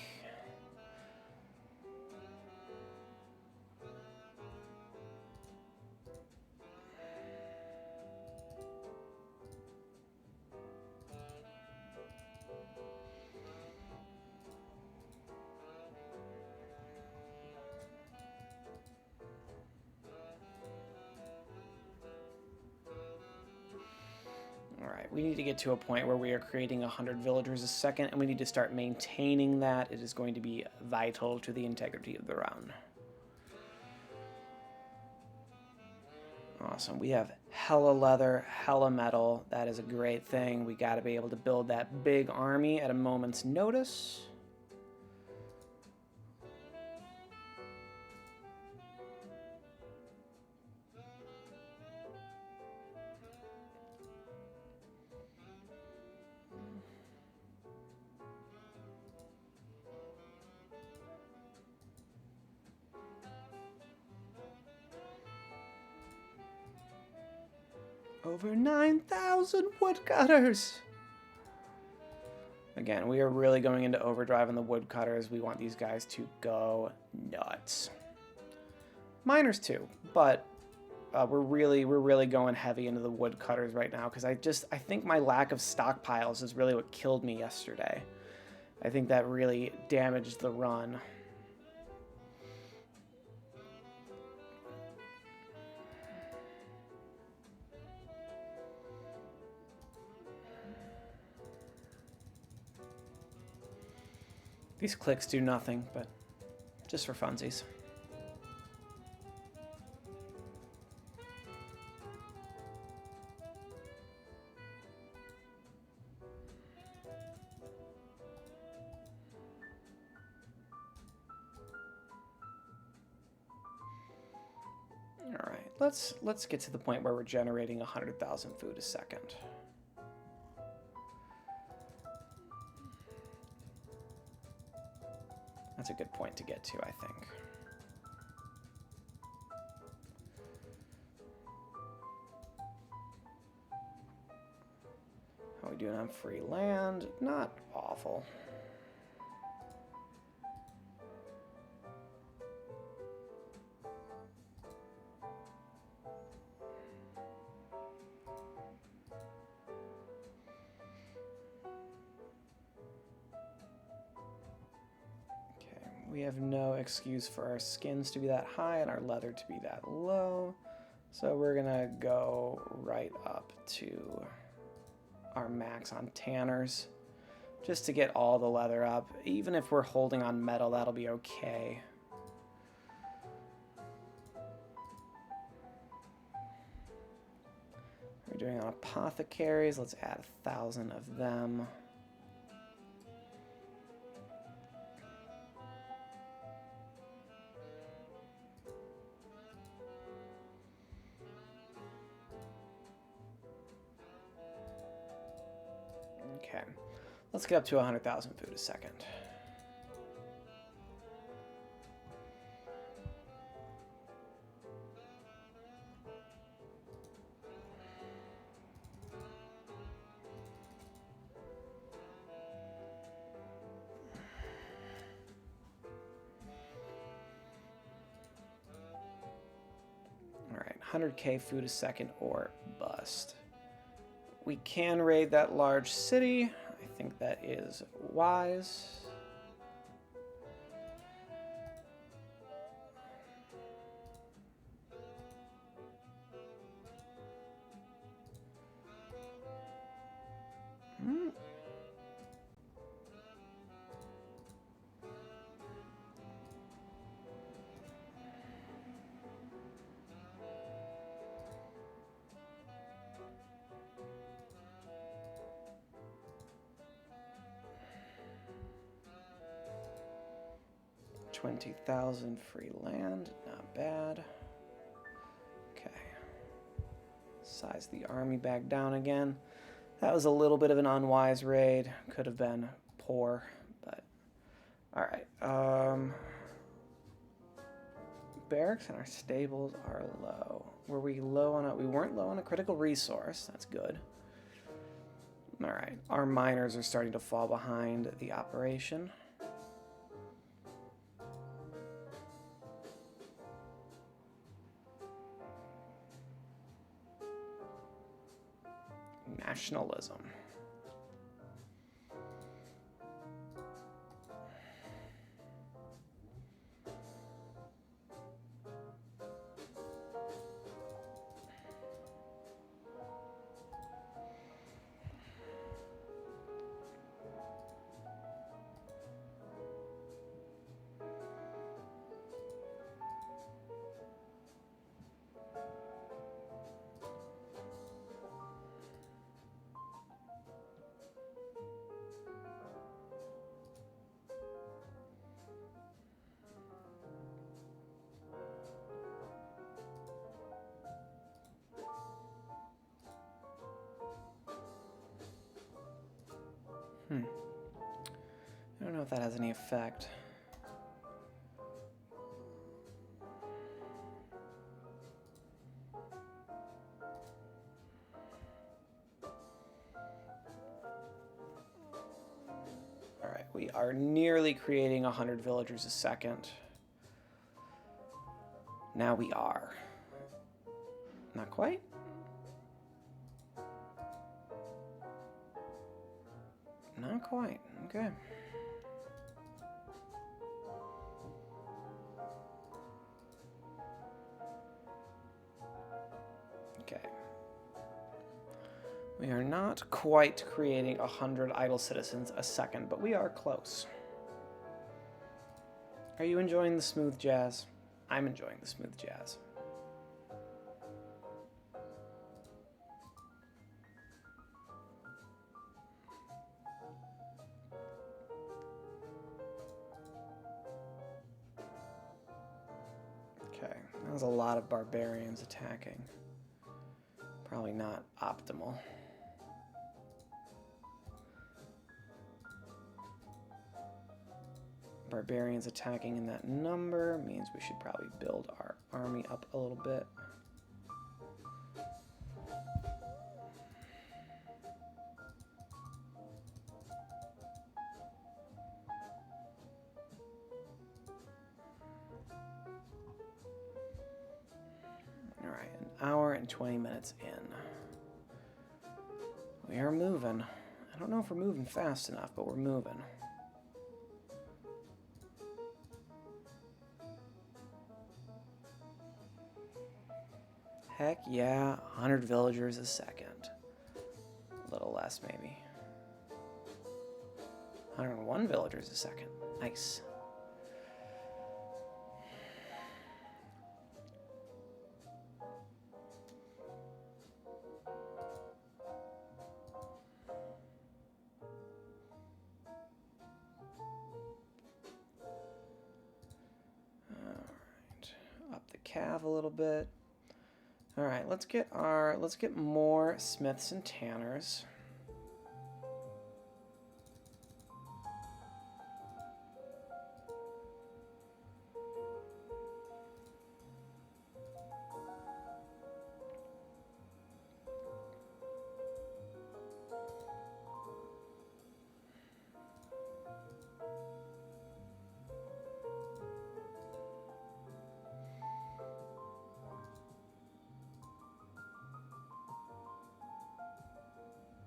[SPEAKER 1] Alright, we need to get to a point where we are creating 100 villagers a second, and we need to start maintaining that. It is going to be vital to the integrity of the run. Awesome. We have hella leather, hella metal. That is a great thing. We got to be able to build that big army at a moment's notice. Over 9,000 woodcutters! Again, we are really going into overdrive on the woodcutters. We want these guys to go nuts. Miners too, but we're really going heavy into the woodcutters right now because I think my lack of stockpiles is really what killed me yesterday. I think that really damaged the run. These clicks do nothing, but just for funsies. All right, let's get to the point where we're generating 100,000 food a second. That's a good point to get to, I think. How are we doing on free land? Not awful. We have no excuse for our skins to be that high and our leather to be that low. So we're gonna go right up to our max on tanners just to get all the leather up. Even if we're holding on metal, that'll be okay. We're doing on apothecaries. Let's add 1,000 of them. Okay, let's get up to 100,000 food a second. All right, 100K food a second or bust. We can raid that large city. I think that is wise. Hmm. $20,000 free land, not bad. Okay. Size the army back down again. That was a little bit of an unwise raid. Could have been poor, but all right. Barracks and our stables are low. Were we low on a? We weren't low on a critical resource. That's good. All right. Our miners are starting to fall behind the operation. Nationalism. I don't know if that has any effect. All right, we are nearly creating 100 villagers a second. Now we are. Not quite. Not quite. Okay. Okay. We are not quite creating 100 idle citizens a second, but we are close. Are you enjoying the smooth jazz? I'm enjoying the smooth jazz. Okay, that was a lot of barbarians attacking. Probably not optimal. Barbarians attacking in that number means we should probably build our army up a little bit. All right, an hour and 20 minutes in. We are moving. I don't know if we're moving fast enough, but we're moving. Heck yeah, 100 villagers a second. A little less, maybe. 101 villagers a second. Nice. Alright. Up the cav a little bit. Alright, let's get more smiths and tanners.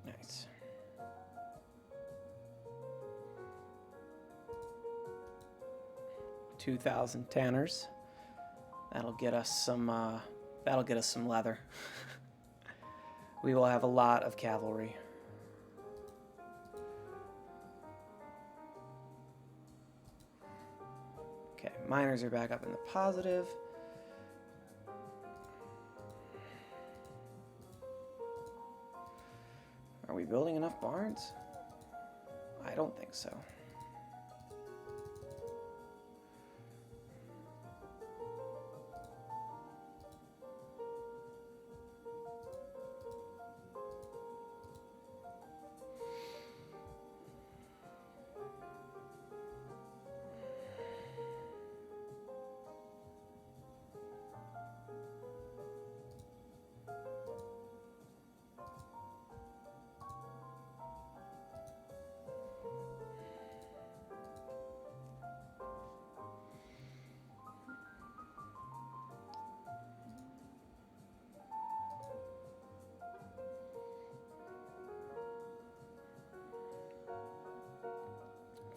[SPEAKER 1] Nice. $2,000 tanners. That'll get us some leather. We will have a lot of cavalry. Okay, miners are back up in the positive. Are we building enough barns? I don't think so.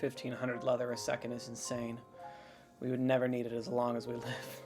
[SPEAKER 1] $1,500 leather a second is insane. We would never need it as long as we live.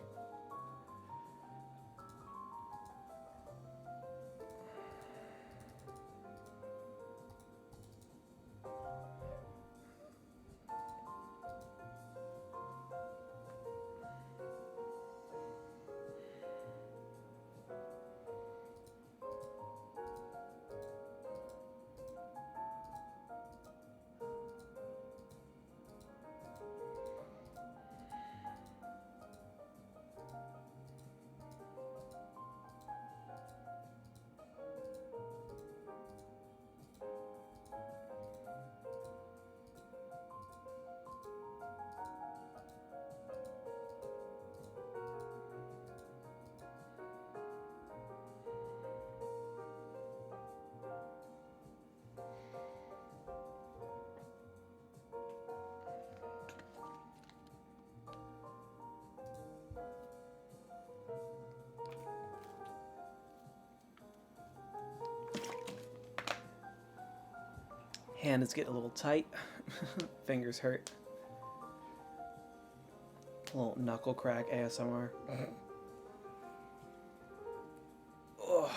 [SPEAKER 1] Hand is getting a little tight. Fingers hurt. A little knuckle crack ASMR. Oh.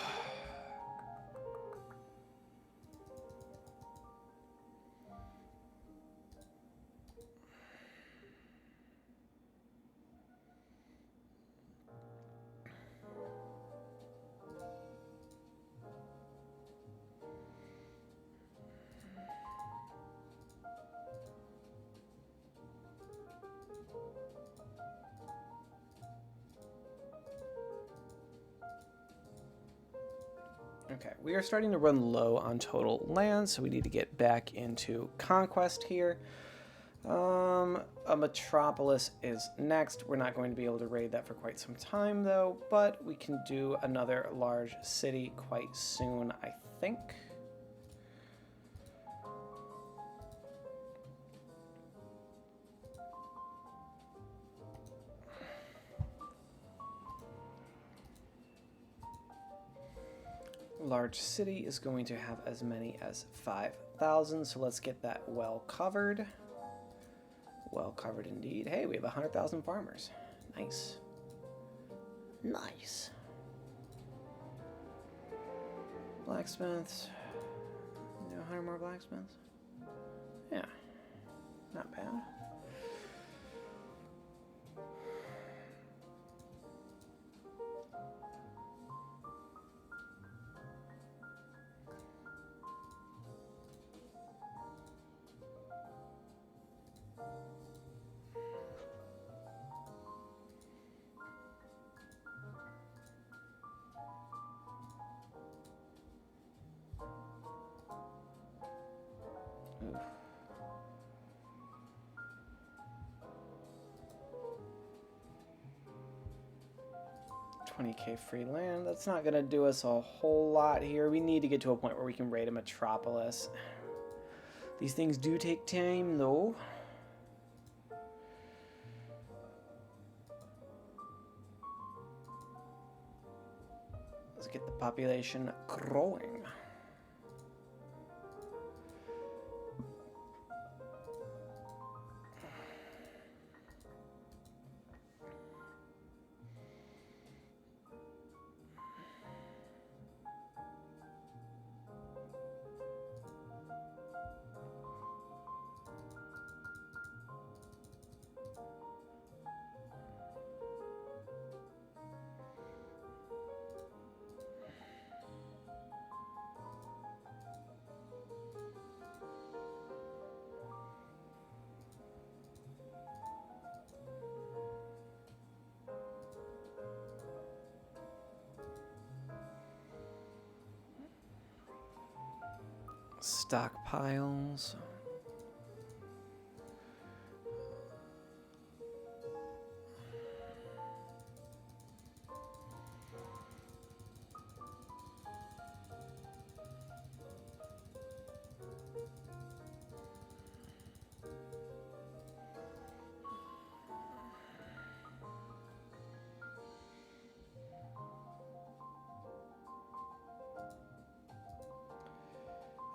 [SPEAKER 1] Okay, we are starting to run low on total land, so we need to get back into conquest here. A metropolis is next. We're not going to be able to raid that for quite some time, though, but we can do another large city quite soon, I think. Large city is going to have as many as 5,000, so let's get that well covered. Well covered indeed. Hey, we have 100,000 farmers. Nice. Nice. Blacksmiths. 100 more blacksmiths? Yeah. Not bad. Oof. 20k free land. That's not going to do us a whole lot here. We need to get to a point where we can raid a metropolis. These things do take time, though. Let's get the population growing. Stockpiles.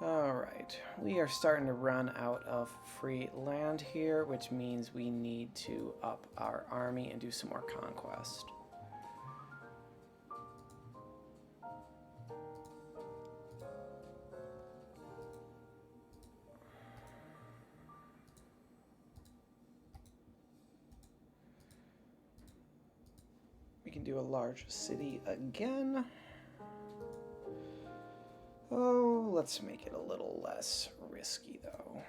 [SPEAKER 1] Alright, we are starting to run out of free land here, which means we need to up our army and do some more conquest. We can do a large city again. Oh, let's make it a little less risky, though.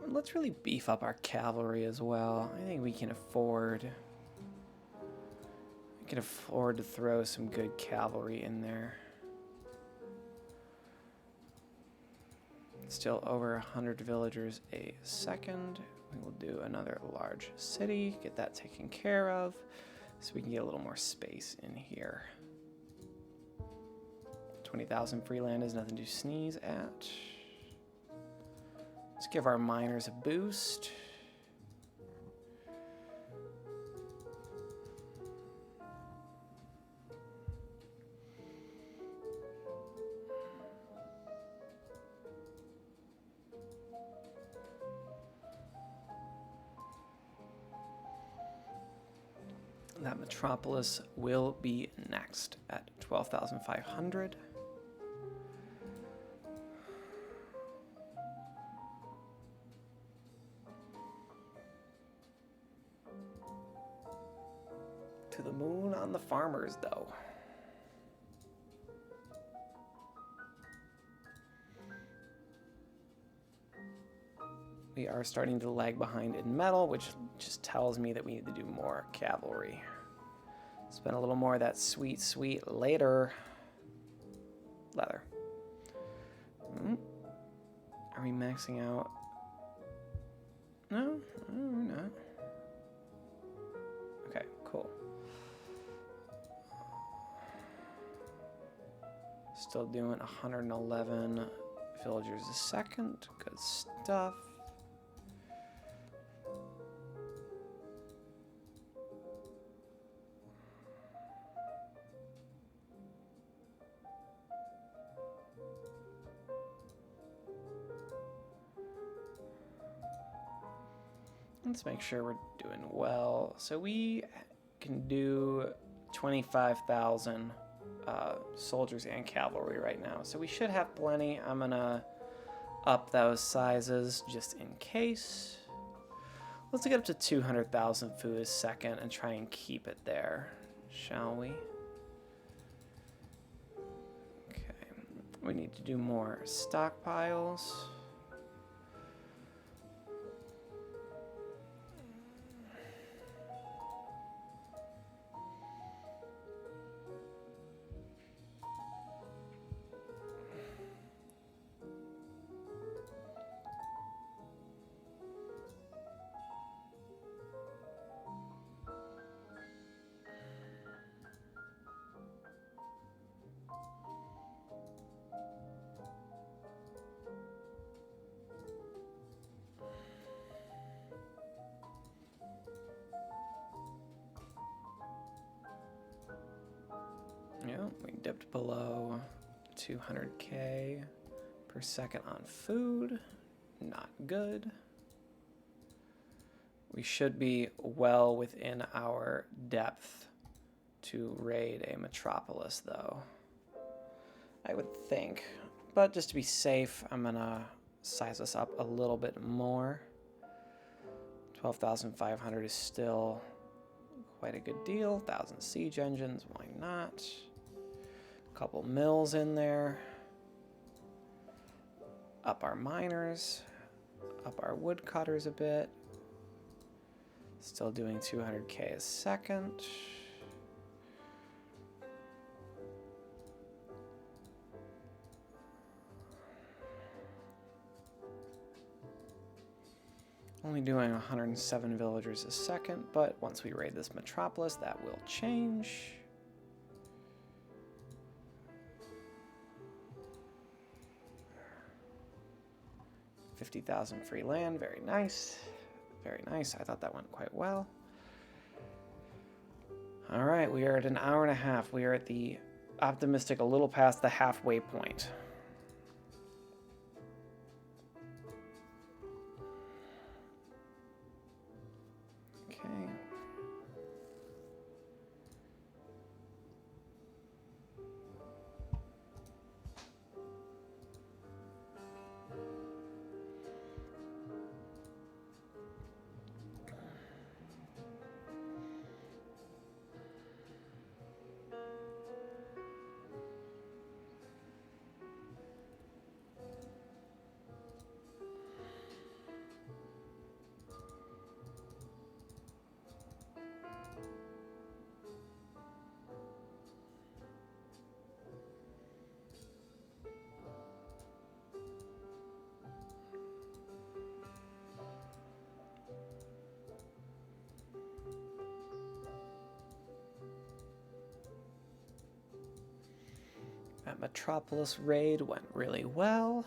[SPEAKER 1] Let's really beef up our cavalry as well. I think we can afford... to throw some good cavalry in there. Still over 100 villagers a second. We will do another large city, get that taken care of, so we can get a little more space in here. 20,000 free land is nothing to sneeze at. Let's give our miners a boost. That metropolis will be next at 12,500. To the moon on the farmers, though. We are starting to lag behind in metal, which just tells me that we need to do more cavalry. Spend a little more of that sweet, sweet leather. Are we maxing out? No, we're not. Okay, cool. Still doing 111 villagers a second. Good stuff. Let's make sure we're doing well. So we can do 25,000 soldiers and cavalry right now. So we should have plenty. I'm gonna up those sizes just in case. Let's get up to 200,000 food a second and try and keep it there, shall we? Okay, we need to do more stockpiles. Yeah, we dipped below 200K per second on food. Not good. We should be well within our depth to raid a metropolis, though. I would think. But just to be safe, I'm gonna size us up a little bit more. 12,500 is still quite a good deal. 1,000 siege engines, why not? A couple mills in there. Up our miners. Up our woodcutters a bit. Still doing 200K a second. Only doing 107 villagers a second, but once we raid this metropolis, that will change. $50,000 free land, very nice. Very nice, I thought that went quite well. All right, we are at an hour and a half. We are at the optimistic, a little past the halfway point. Okay. That Metropolis raid went really well.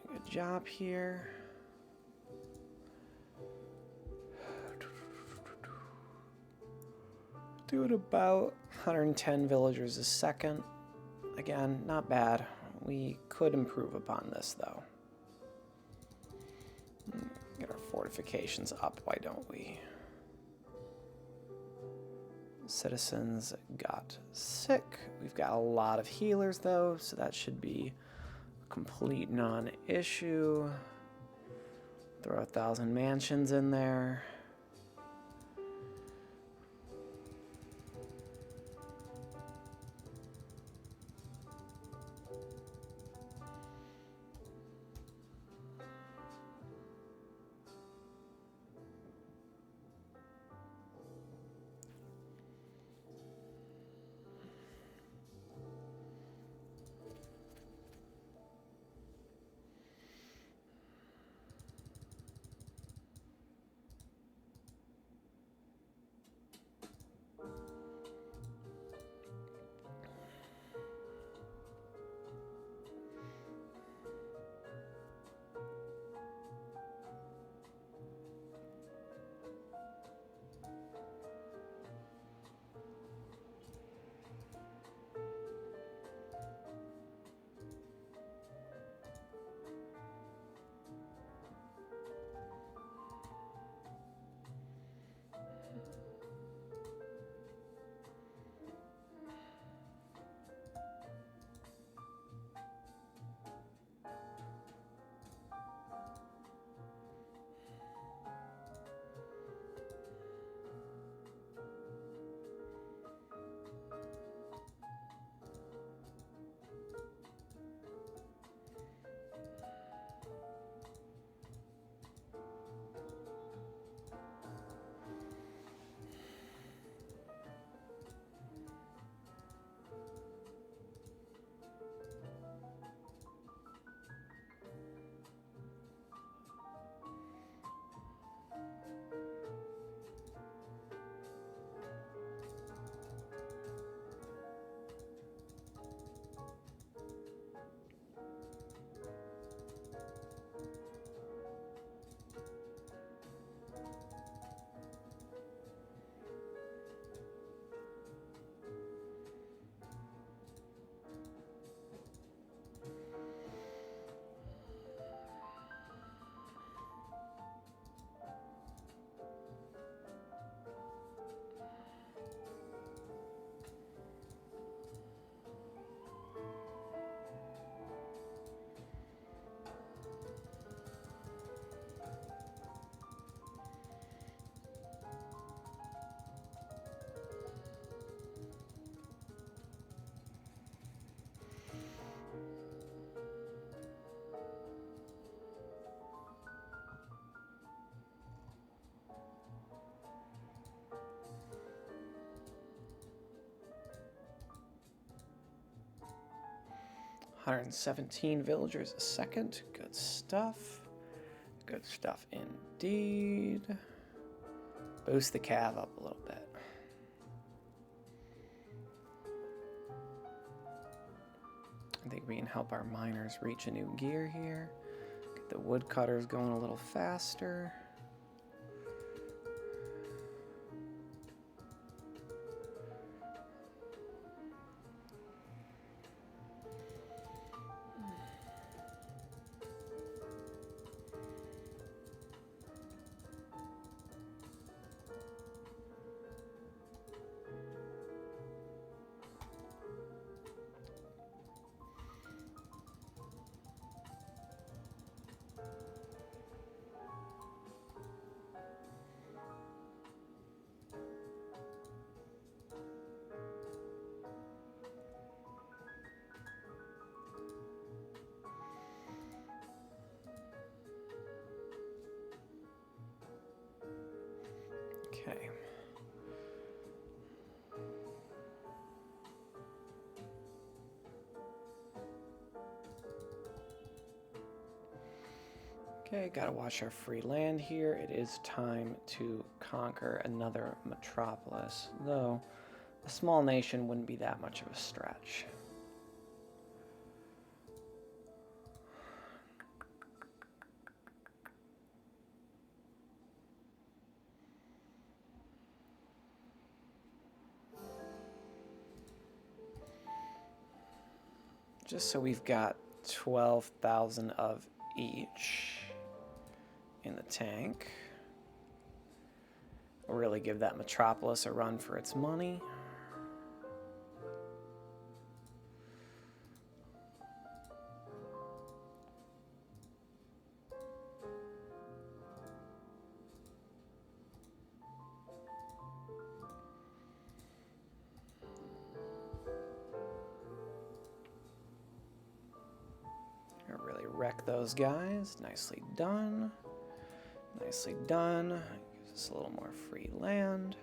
[SPEAKER 1] Good job here. Doing about 110 villagers a second. Again, not bad. We could improve upon this, though. Get our fortifications up, why don't we? Citizens got sick. We've got a lot of healers, though, so that should be a complete non-issue. Throw 1,000 mansions in there. 117 villagers a second. Good stuff. Good stuff indeed. Boost the cav up a little bit. I think we can help our miners reach a new gear here. Get the woodcutters going a little faster. Okay. Okay, gotta watch our free land here. It is time to conquer another metropolis, though a small nation wouldn't be that much of a stretch. Just so we've got 12,000 of each in the tank. We'll really give that metropolis a run for its money. Really wreck those guys. Nicely done. Nicely done. Gives us a little more free land.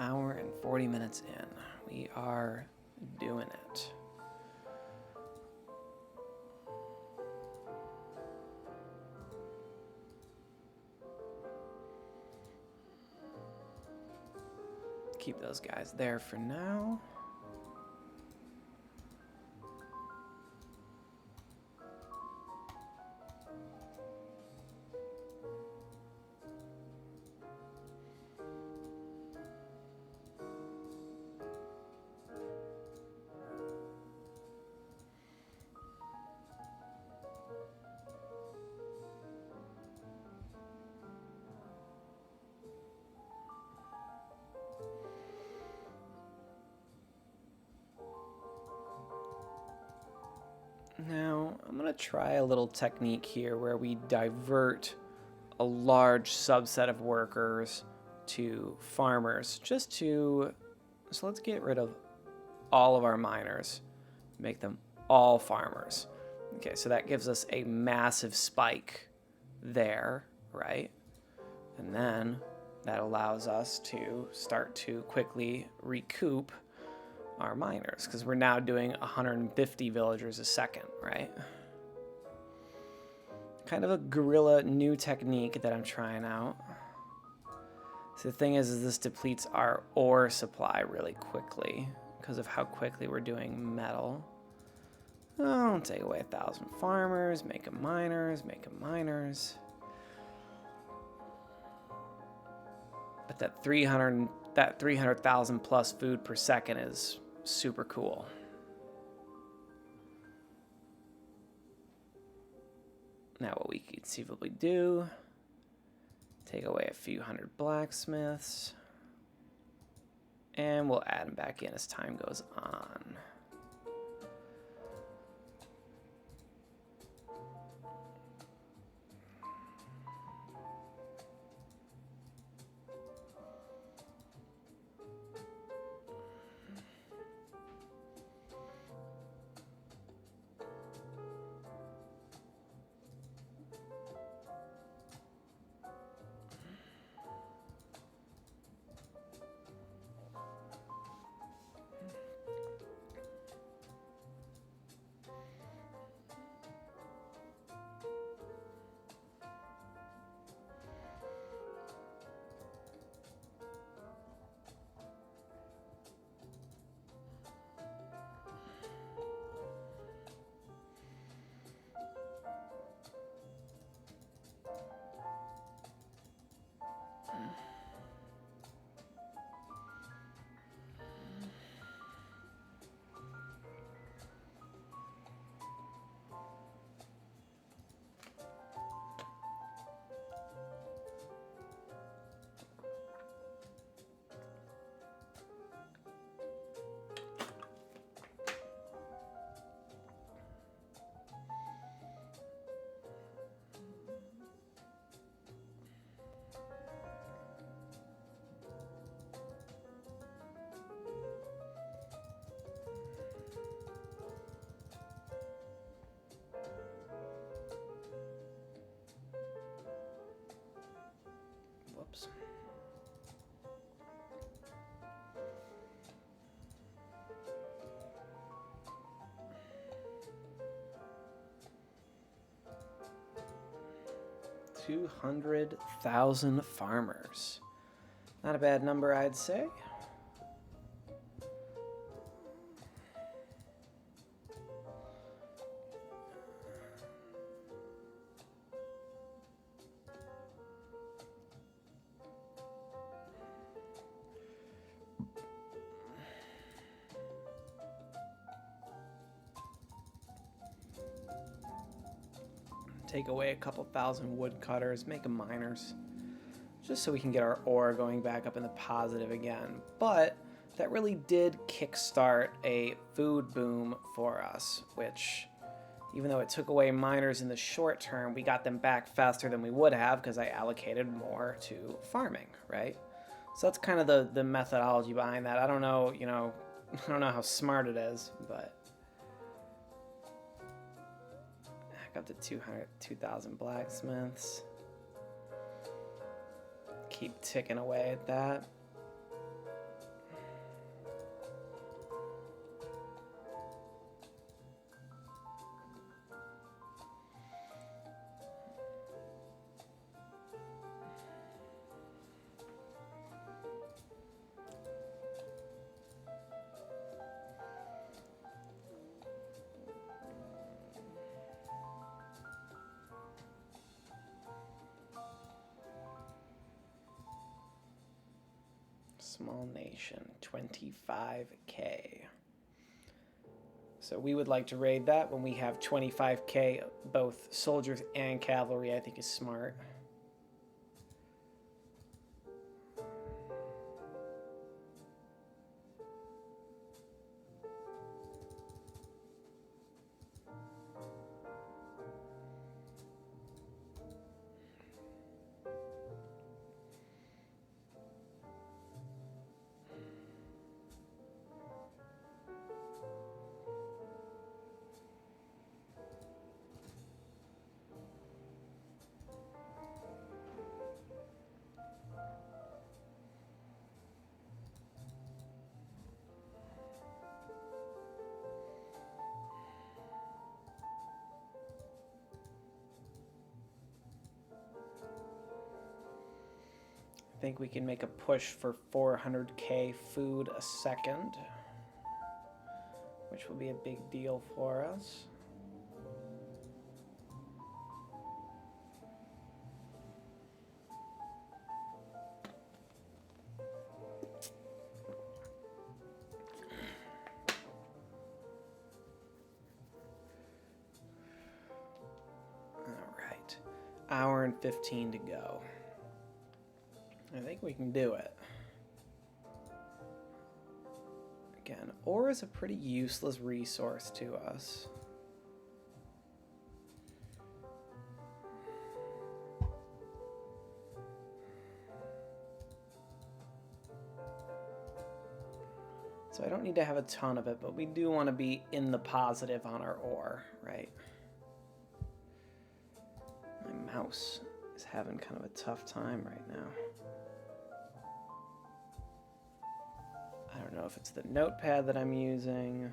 [SPEAKER 1] Hour and 40 minutes in. We are doing it. Keep those guys there for now. Now, I'm going to try a little technique here where we divert a large subset of workers to farmers so let's get rid of all of our miners, make them all farmers. Okay, so that gives us a massive spike there, right? And then that allows us to start to quickly recoup our miners, because we're now doing 150 villagers a second, right? Kind of a guerrilla new technique that I'm trying out. So the thing is this depletes our ore supply really quickly because of how quickly we're doing metal. Oh, take away 1,000 farmers, make them miners, make them miners. But that 300,000 plus food per second is super cool. Now what we could conceivably do, take away a few hundred blacksmiths, and we'll add them back in as time goes on. Whoops. $200,000 farmers. Not a bad number, I'd say. Take away a couple thousand woodcutters, make them miners, just so we can get our ore going back up in the positive again. But that really did kickstart a food boom for us, which, even though it took away miners in the short term, we got them back faster than we would have because I allocated more to farming, right? So that's kind of the methodology behind that. I don't know, I don't know how smart it is, but up to 2,000 blacksmiths. Keep ticking away at that. Small nation, 25K. So we would like to raid that when we have 25K, both soldiers and cavalry. I think is smart. I think we can make a push for 400K food a second, which will be a big deal for us. All right. Hour and 15 to go. I think we can do it. Again, ore is a pretty useless resource to us. So I don't need to have a ton of it, but we do want to be in the positive on our ore, right? My mouse is having kind of a tough time right now. I don't know if it's the notepad that I'm using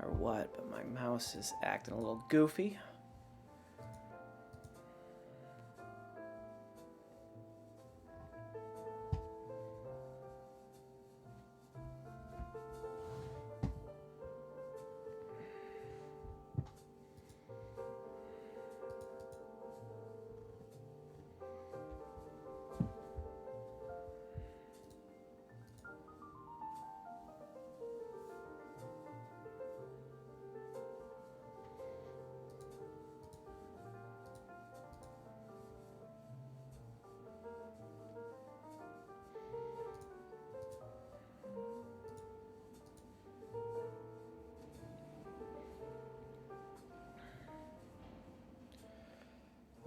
[SPEAKER 1] or what, but my mouse is acting a little goofy.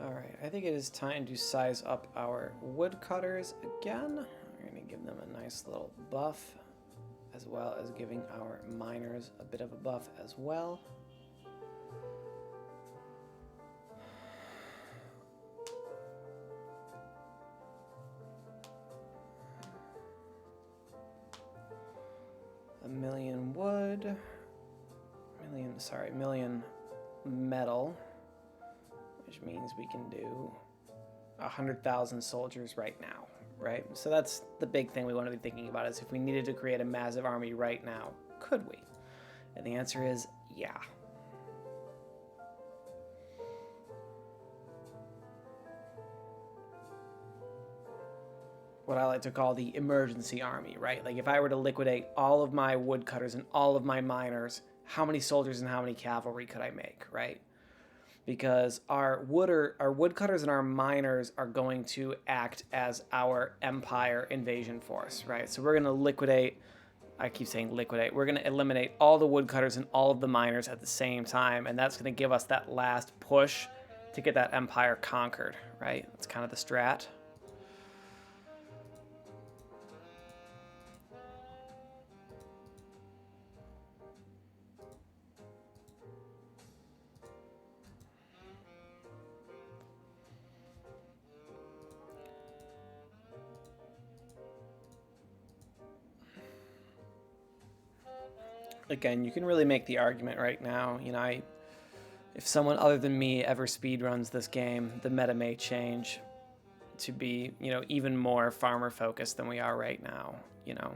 [SPEAKER 1] Alright, I think it is time to size up our woodcutters again. We're going to give them a nice little buff, as well as giving our miners a bit of a buff as well. A million wood, million metal, which means we can do 100,000 soldiers right now, right? So that's the big thing we want to be thinking about, is if we needed to create a massive army right now, could we? And the answer is yeah. What I like to call the emergency army, right? Like if I were to liquidate all of my woodcutters and all of my miners, how many soldiers and how many cavalry could I make, right? Because our woodcutters and our miners are going to act as our empire invasion force, right? So we're going to liquidate, I keep saying liquidate, we're going to eliminate all the woodcutters and all of the miners at the same time, and that's going to give us that last push to get that empire conquered, right? That's kind of the strat. Again, you can really make the argument right now, you know, if someone other than me ever speedruns this game, the meta may change to be, you know, even more farmer focused than we are right now, you know,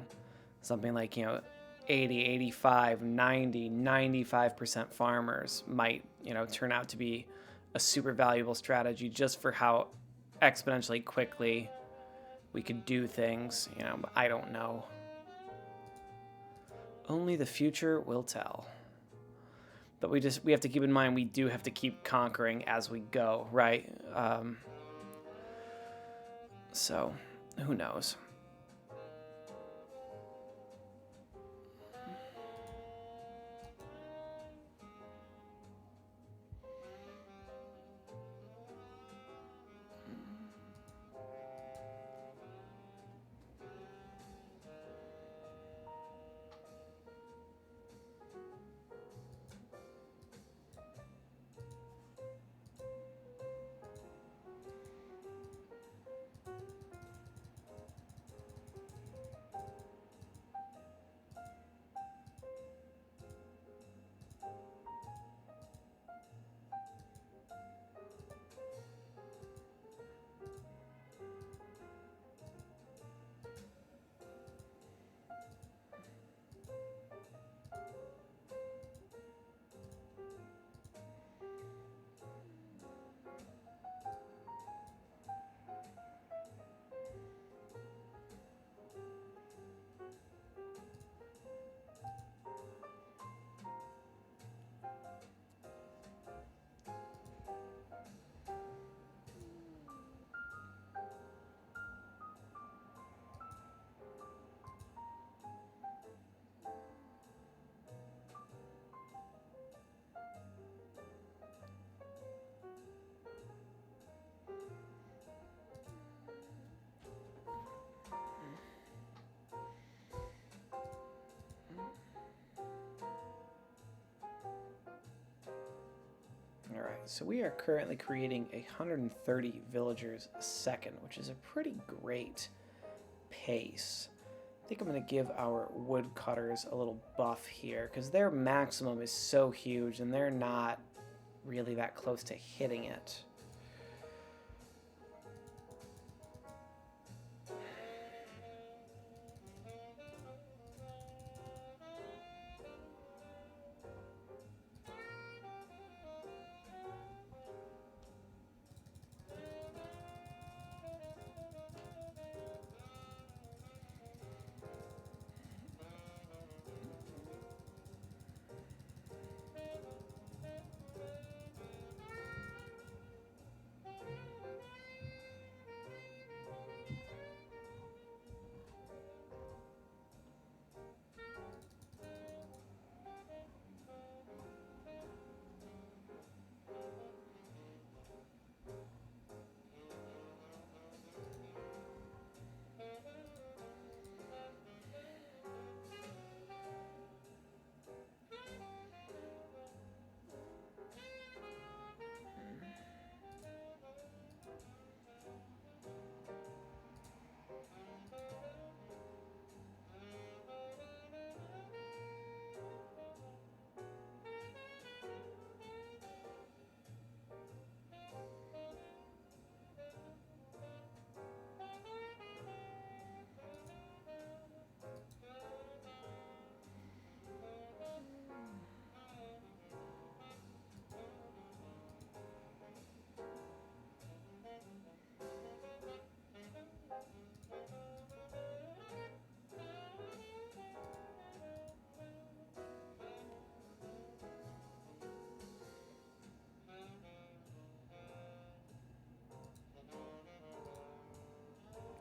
[SPEAKER 1] something like, you know, 80, 85, 90, 95% farmers might, you know, turn out to be a super valuable strategy just for how exponentially quickly we could do things, you know, but I don't know. Only the future will tell. But we have to keep in mind we do have to keep conquering as we go, right? So, who knows? So we are currently creating 130 villagers a second, which is a pretty great pace. I think I'm going to give our woodcutters a little buff here, because their maximum is so huge and they're not really that close to hitting it.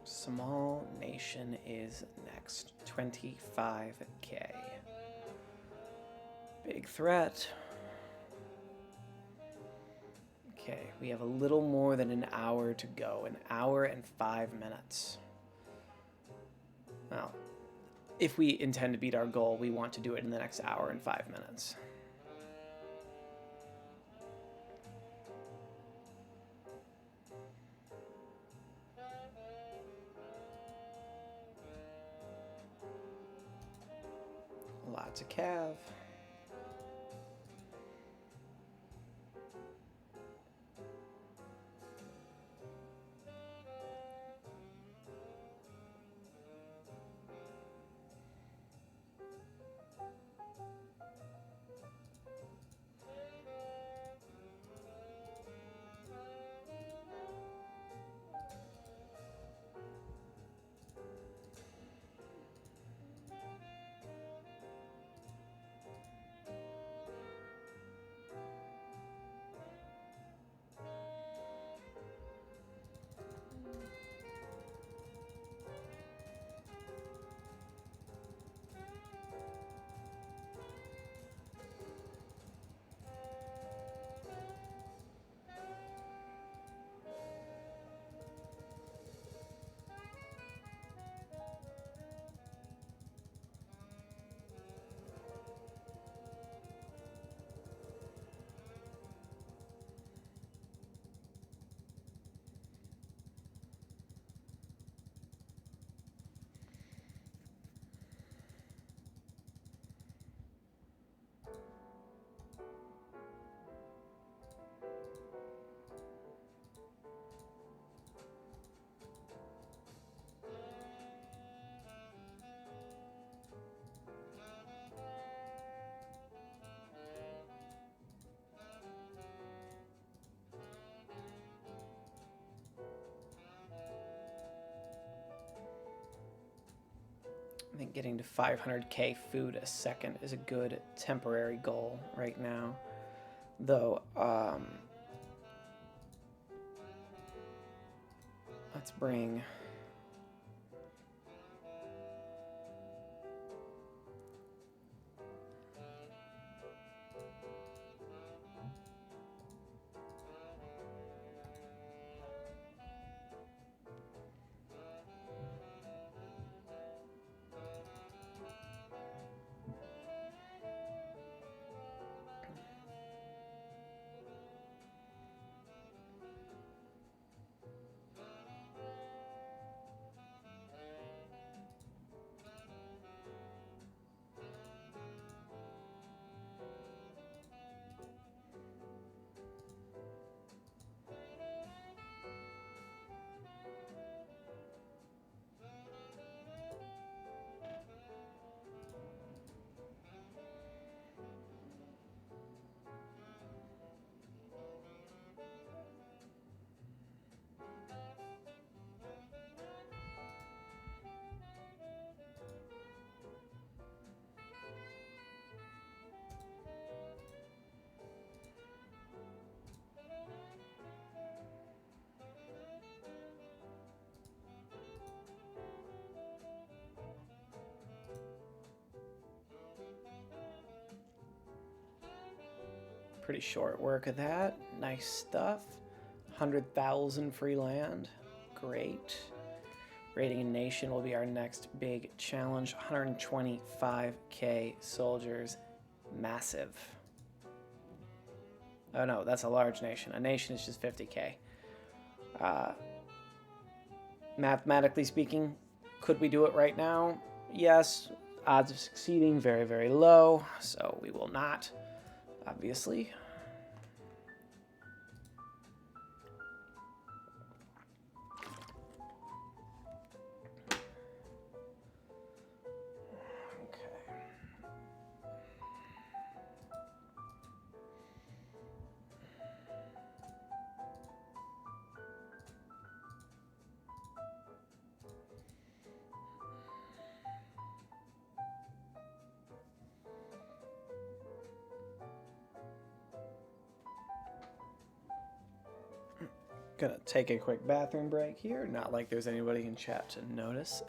[SPEAKER 1] Small Nation is next. 25k. Big threat. Okay, we have a little more than an hour to go. An hour and 5 minutes. Well, if we intend to beat our goal, we want to do it in the next hour and 5 minutes. Lots of cav. I think getting to 500k food a second is a good temporary goal right now. Though, let's bring... Pretty short work of that. Nice stuff. 100,000 free land. Great. Raiding a nation will be our next big challenge. 125k soldiers. Massive. Oh no, that's a large nation. A nation is just 50k. Mathematically speaking, could we do it right now? Yes. Odds of succeeding very, very low, so we will not, obviously. Gonna take a quick bathroom break here. Not like there's anybody in chat to notice.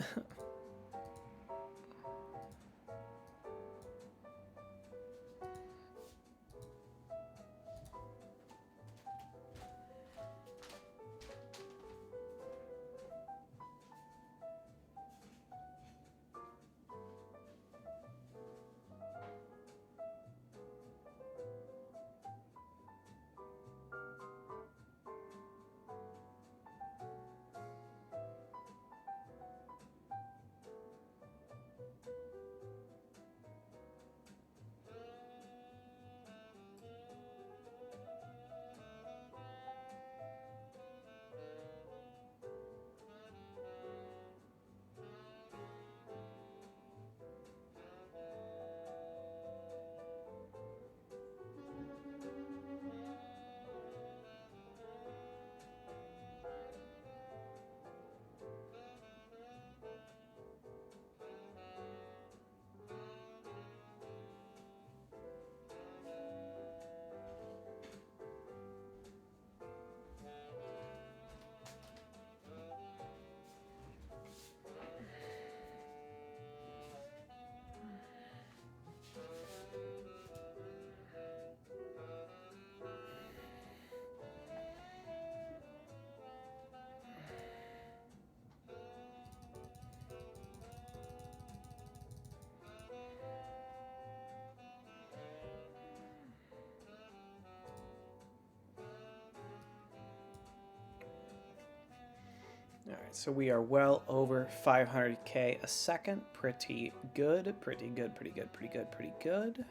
[SPEAKER 1] All right, so we are well over 500k a second. Pretty good, pretty good, pretty good, pretty good, pretty good.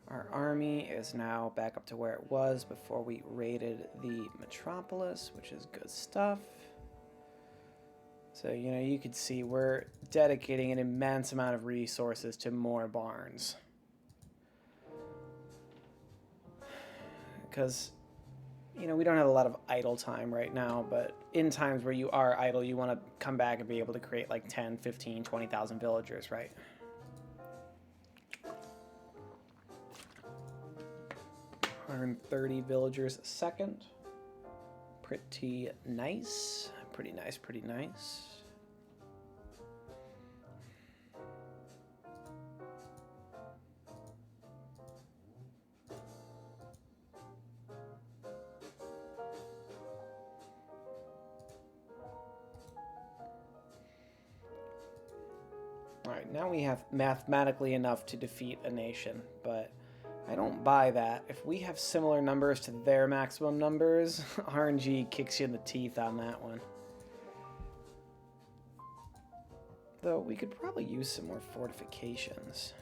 [SPEAKER 1] Our army is now back up to where it was before we raided the metropolis, which is good stuff. So, you know, you could see we're dedicating an immense amount of resources to more barns. Because, you know, we don't have a lot of idle time right now, but in times where you are idle, you want to come back and be able to create like 10, 15, 20,000 villagers, right? $130 villagers a second. Pretty nice. Pretty nice, pretty nice. Alright, now we have mathematically enough to defeat a nation, but I don't buy that. If we have similar numbers to their maximum numbers, RNG kicks you in the teeth on that one. Though we could probably use some more fortifications.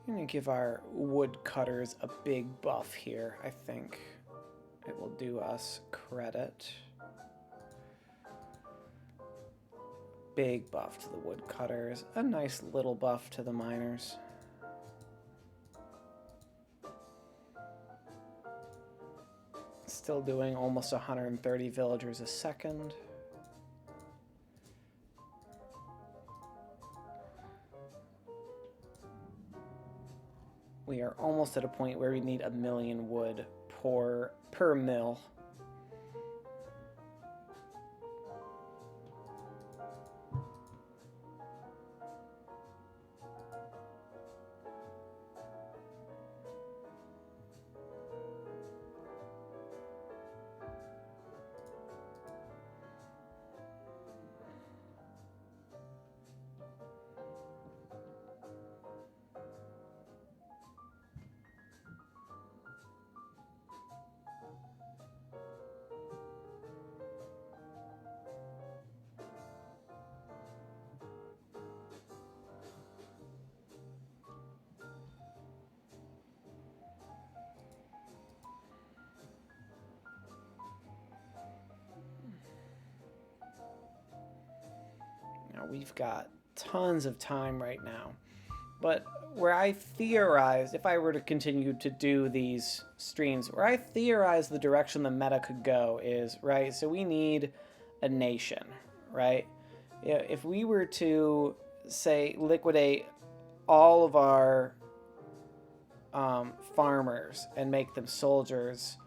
[SPEAKER 1] I'm going to give our woodcutters a big buff here, I think. It will do us credit. Big buff to the woodcutters. A nice little buff to the miners. Still doing almost 130 villagers a second. We are almost at a point where we need 1,000,000 wood per mill. we've got tons of time right now. But where I theorized, if I were to continue to do these streams, where I theorized the direction the meta could go is, right, so we need a nation, right? If we were to, say, liquidate all of our farmers and make them soldiers,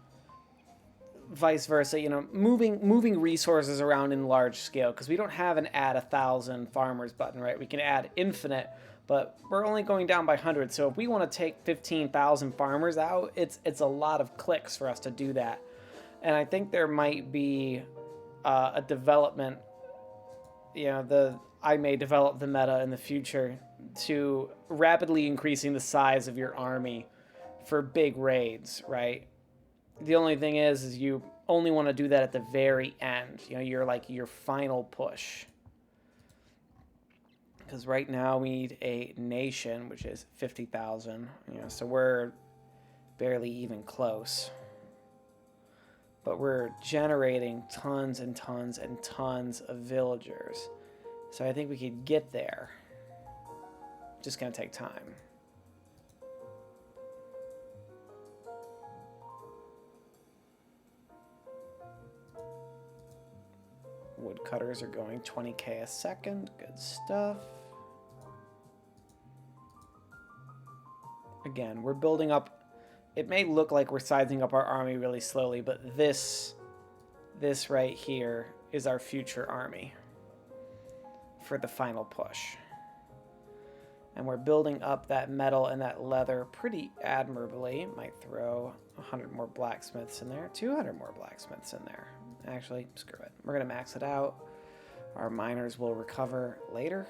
[SPEAKER 1] vice versa, you know, moving resources around in large scale, because we don't have an add 1,000 farmers button, right? We can add infinite, but we're only going down by 100. So if we want to take 15,000 farmers out, it's a lot of clicks for us to do that. And I think there might be a development, you know, I may develop the meta in the future to rapidly increasing the size of your army for big raids, right? The only thing is you only want to do that at the very end. You know, your final push. Because right now we need a nation, which is 50,000. You know, so we're barely even close. But we're generating tons and tons and tons of villagers. So I think we could get there. Just gonna take time. Woodcutters are going 20k a second. Good stuff. Again, we're building up. It may look like we're sizing up our army really slowly, but this right here is our future army for the final push. And we're building up that metal and that leather pretty admirably. Might throw 100 more blacksmiths in there, 200 more blacksmiths in there. Actually, screw it. We're going to max it out. Our miners will recover later.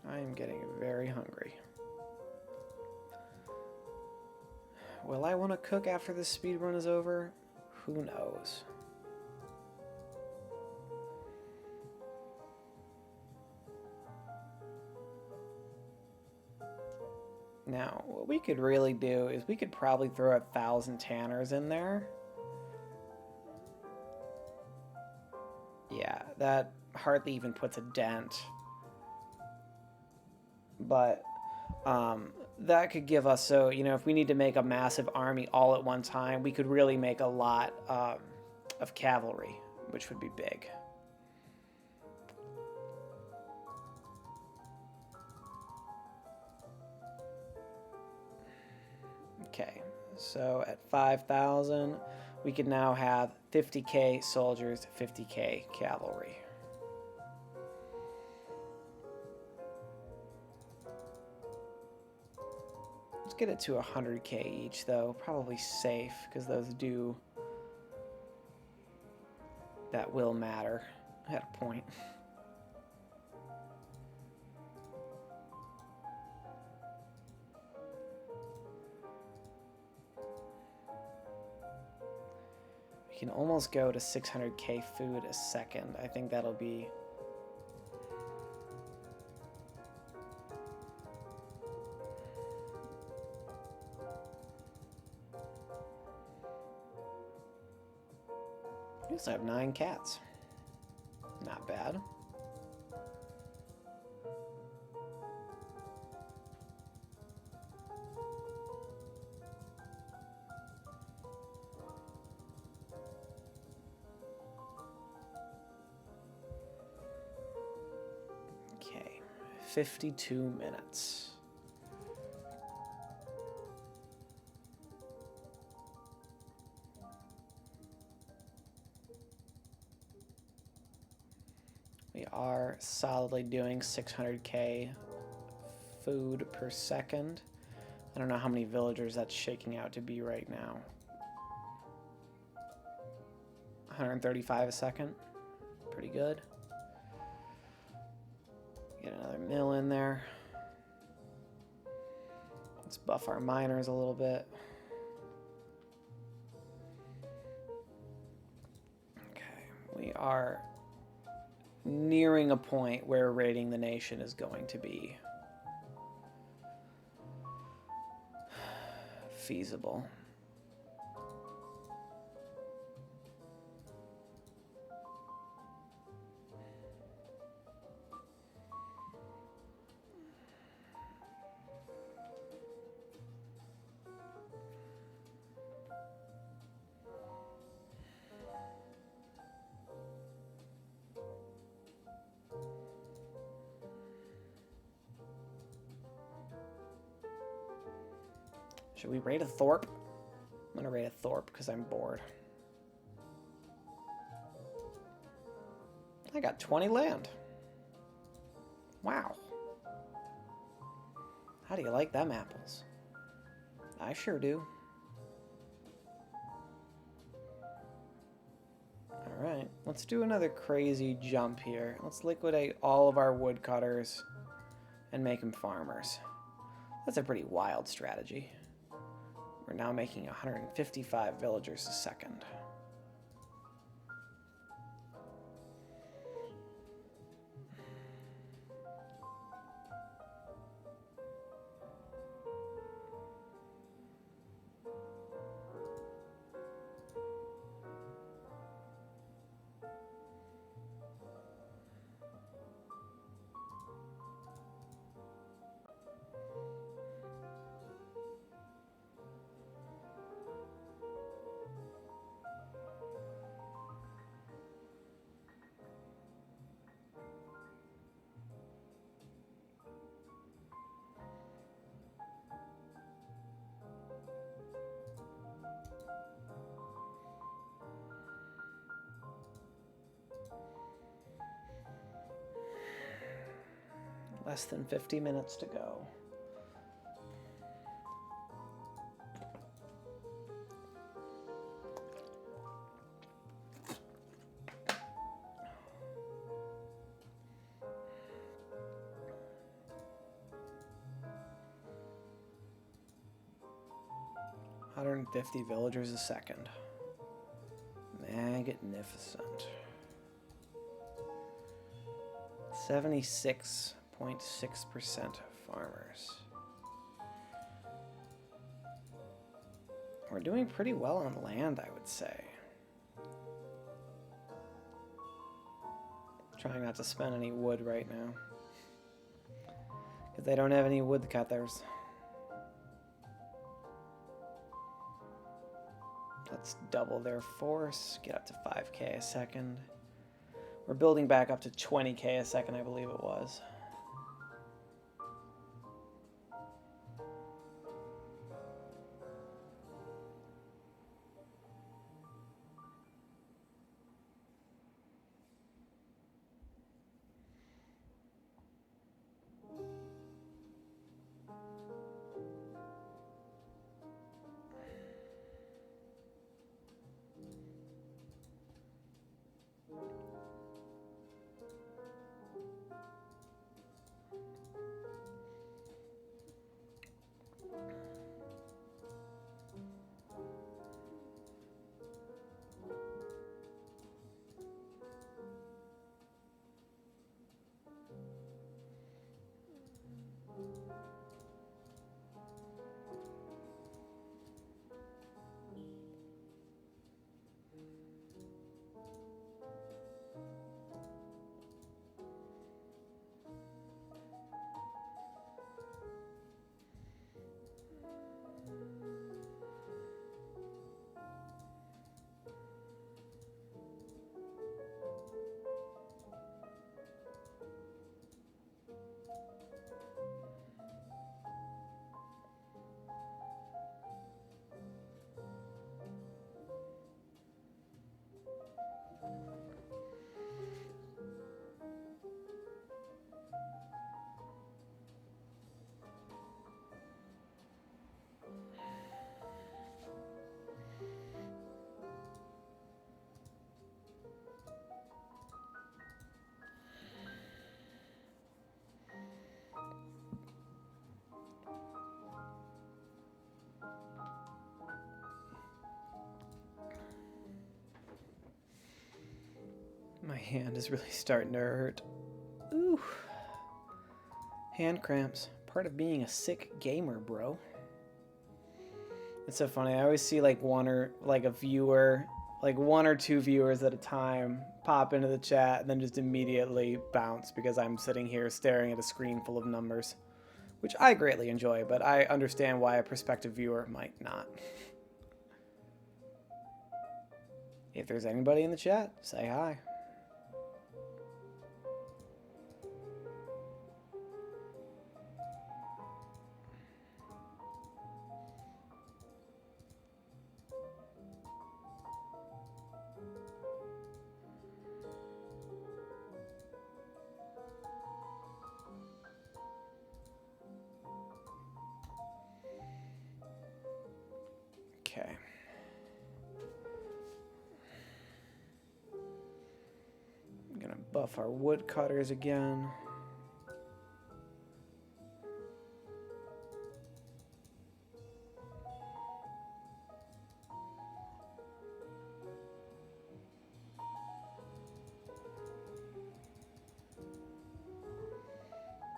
[SPEAKER 1] I am getting very hungry. Will I want to cook after this speed run is over? Who knows? Now, what we could really do is we could probably throw 1,000 tanners in there. Yeah, that hardly even puts a dent. But that could give us, so, you know, if we need to make a massive army all at one time, we could really make a lot of cavalry, which would be big. Okay, so at 5,000, we can now have 50k soldiers, 50k cavalry. Let's get it to 100k each, though. Probably safe, because those do... that will matter at a point. We can almost go to 600k food a second. I think that'll be... We also have 9 cats. Not bad. Okay, 52 minutes. We are solidly doing 600k food per second. I don't know how many villagers that's shaking out to be right now. 135 a second. Pretty good. Get another mill in there. Let's buff our miners a little bit. Okay, we are nearing a point where raiding the nation is going to be feasible. Should we raid a Thorpe? I'm gonna raid a Thorpe because I'm bored. I got 20 land. Wow. How do you like them apples? I sure do. Alright, let's do another crazy jump here. Let's liquidate all of our woodcutters and make them farmers. That's a pretty wild strategy. We're now making 155 villagers a second. Less than 50 minutes to go. $150 villagers a second. Magnificent. 76.6% farmers. We're doing pretty well on land, I would say. Trying not to spend any wood right now, because they don't have any woodcutters. Let's double their force, get up to 5k a second. We're building back up to 20k a second, I believe it was. My hand is really starting to hurt. Ooh. Hand cramps. Part of being a sick gamer, bro. It's so funny. I always see like one or two viewers at a time pop into the chat and then just immediately bounce because I'm sitting here staring at a screen full of numbers, which I greatly enjoy, but I understand why a prospective viewer might not. If there's anybody in the chat, say hi. Okay. I'm gonna buff our woodcutters again.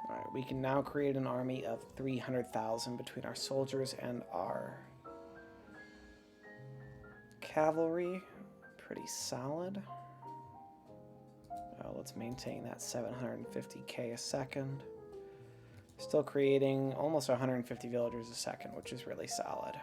[SPEAKER 1] Alright, we can now create an army of 300,000 between our soldiers and our cavalry. Pretty solid. Let's maintain that 750k a second. Still creating almost 150 villagers a second, which is really solid.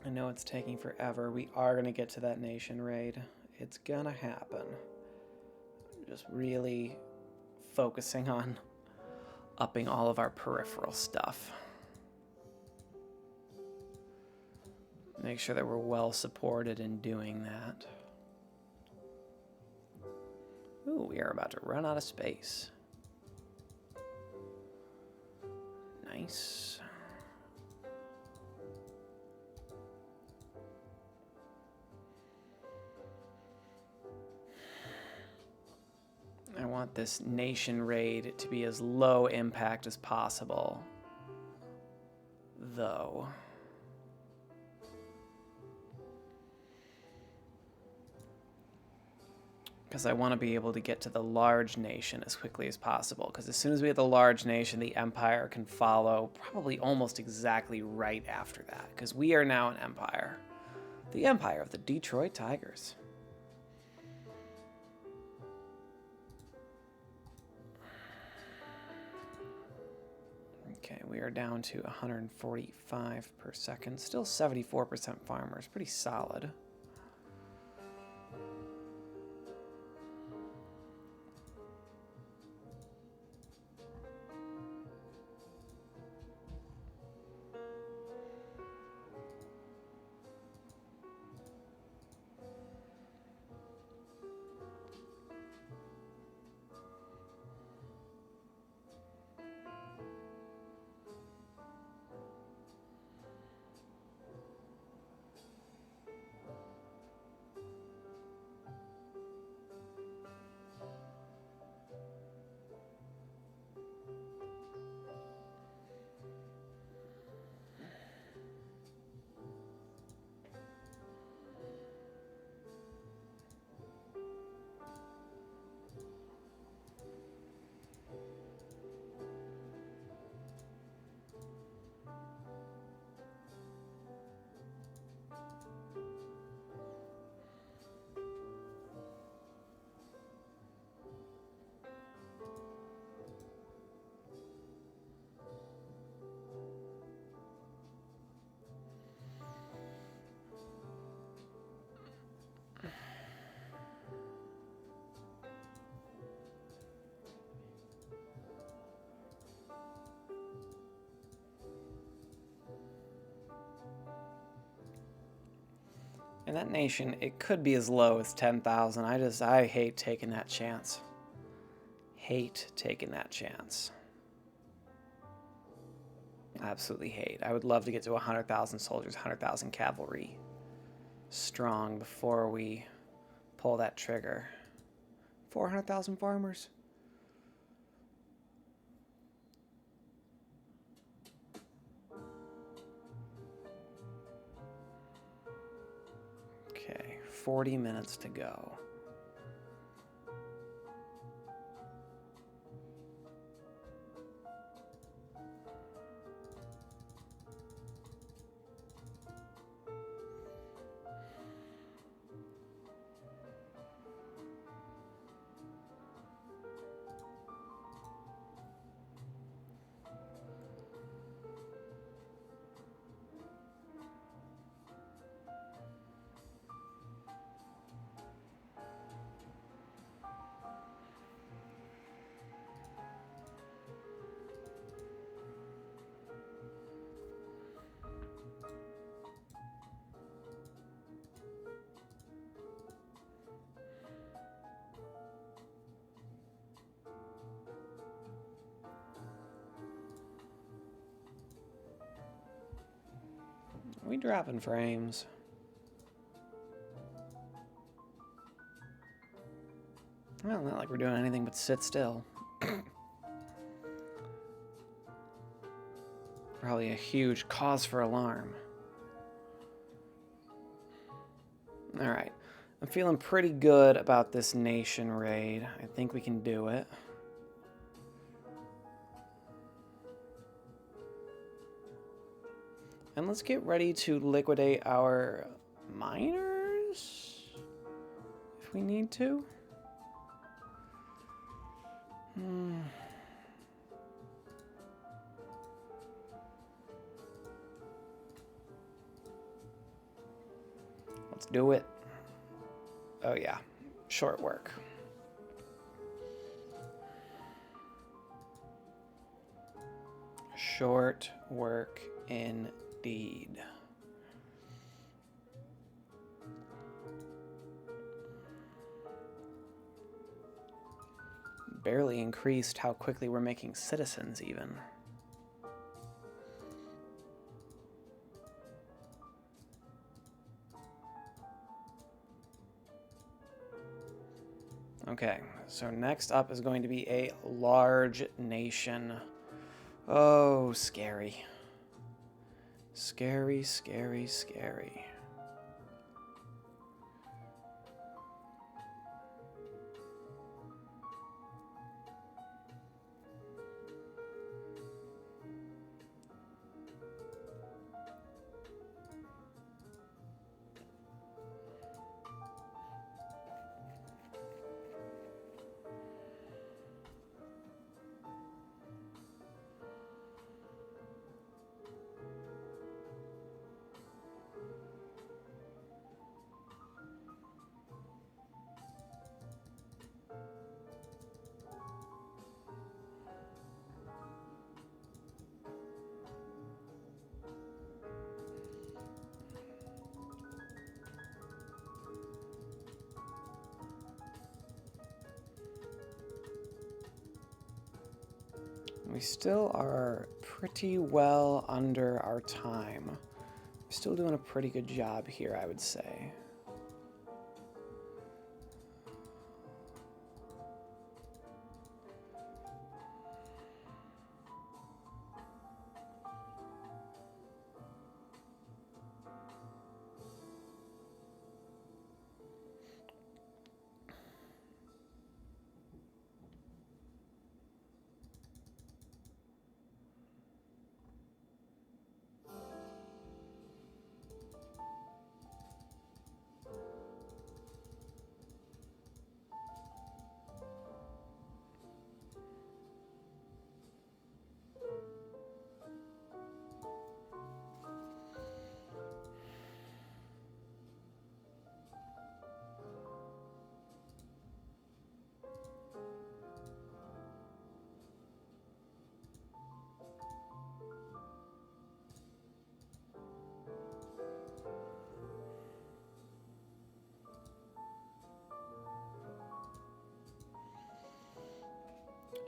[SPEAKER 1] I know it's taking forever. We are going to get to that nation raid. It's going to happen. Just really focusing on upping all of our peripheral stuff. Make sure that we're well supported in doing that. Ooh, we are about to run out of space. Nice. I want this nation raid to be as low impact as possible, though. Because I want to be able to get to the large nation as quickly as possible, because as soon as we get the large nation, the empire can follow probably almost exactly right after that, because we are now an empire. The empire of the Detroit Tigers. Okay, we are down to 145 per second. Still 74% farmers. Pretty solid. And that nation, it could be as low as 10,000. I hate taking that chance. Hate taking that chance. Absolutely hate. I would love to get to 100,000 soldiers, 100,000 cavalry. strong before we pull that trigger. 400,000 farmers. Okay, 40 minutes to go. We dropping frames. Well, not like we're doing anything but sit still. Probably a huge cause for alarm. Alright. I'm feeling pretty good about this nation raid. I think we can do it. And let's get ready to liquidate our miners if we need to. Let's do it. Oh yeah, short work. Short work indeed. Barely increased how quickly we're making citizens even. Okay, so next up is going to be a large nation. Oh, scary. Scary, scary, scary. We still are pretty well under our time. We're still doing a pretty good job here, I would say.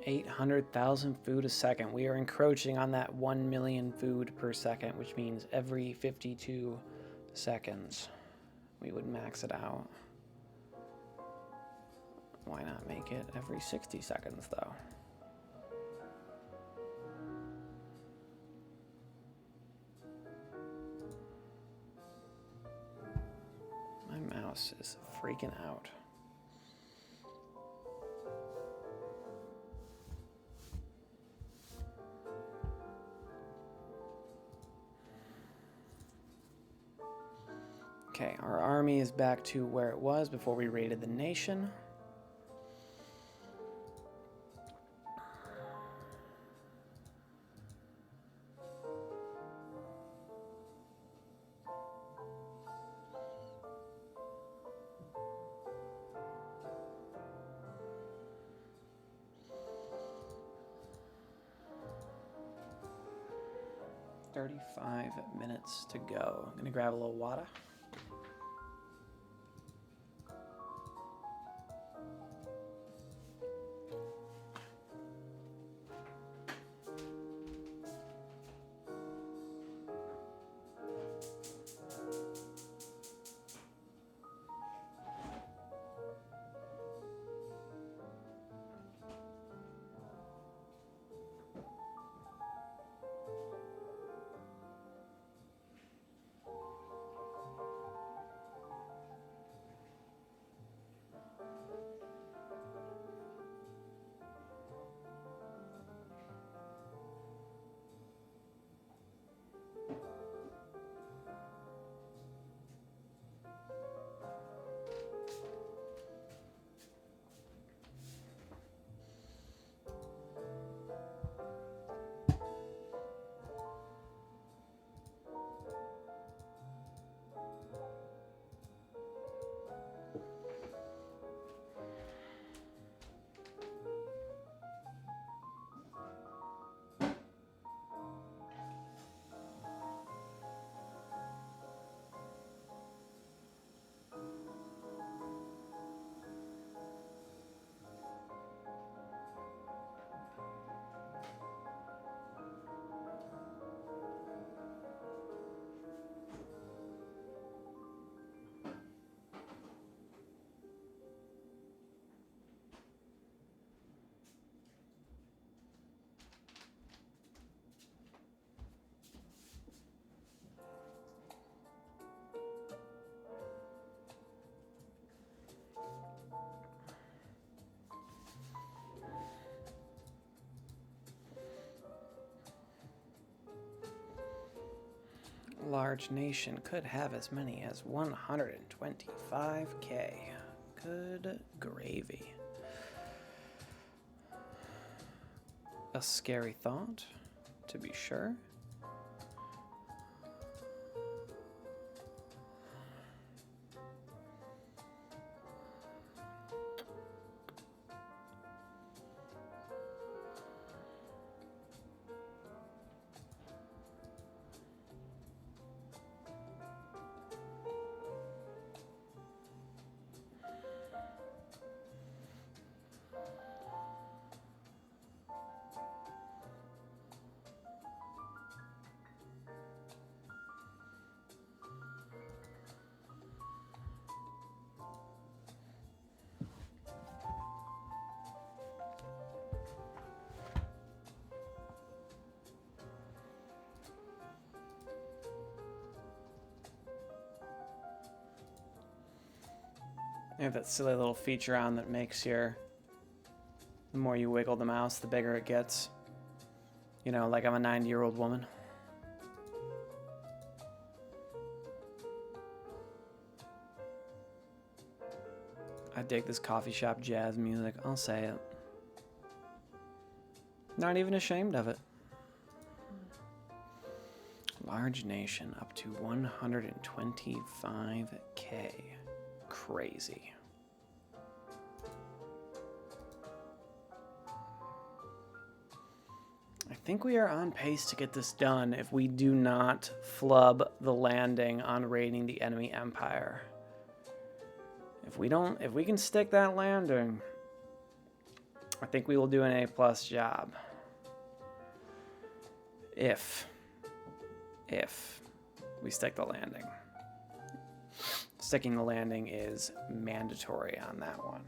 [SPEAKER 1] $800,000 food a second. We are encroaching on that 1 million food per second, which means every 52 seconds. we would max it out. Why not make it every 60 seconds, though? My mouse is freaking out. Okay, our army is back to where it was before we raided the nation. "35 minutes to go." I'm gonna grab a little water. Large nation could have as many as 125k. Good gravy. A scary thought, to be sure. They have that silly little feature on that makes the more you wiggle the mouse, the bigger it gets. You know, like I'm a 90-year-old woman. I dig this coffee shop jazz music, I'll say it. Not even ashamed of it. Large nation up to 125k. Crazy. I think we are on pace to get this done if we do not flub the landing on raiding the enemy empire. If we can stick that landing, I think we will do an A+ job. If we stick the landing. Sticking the landing is mandatory on that one.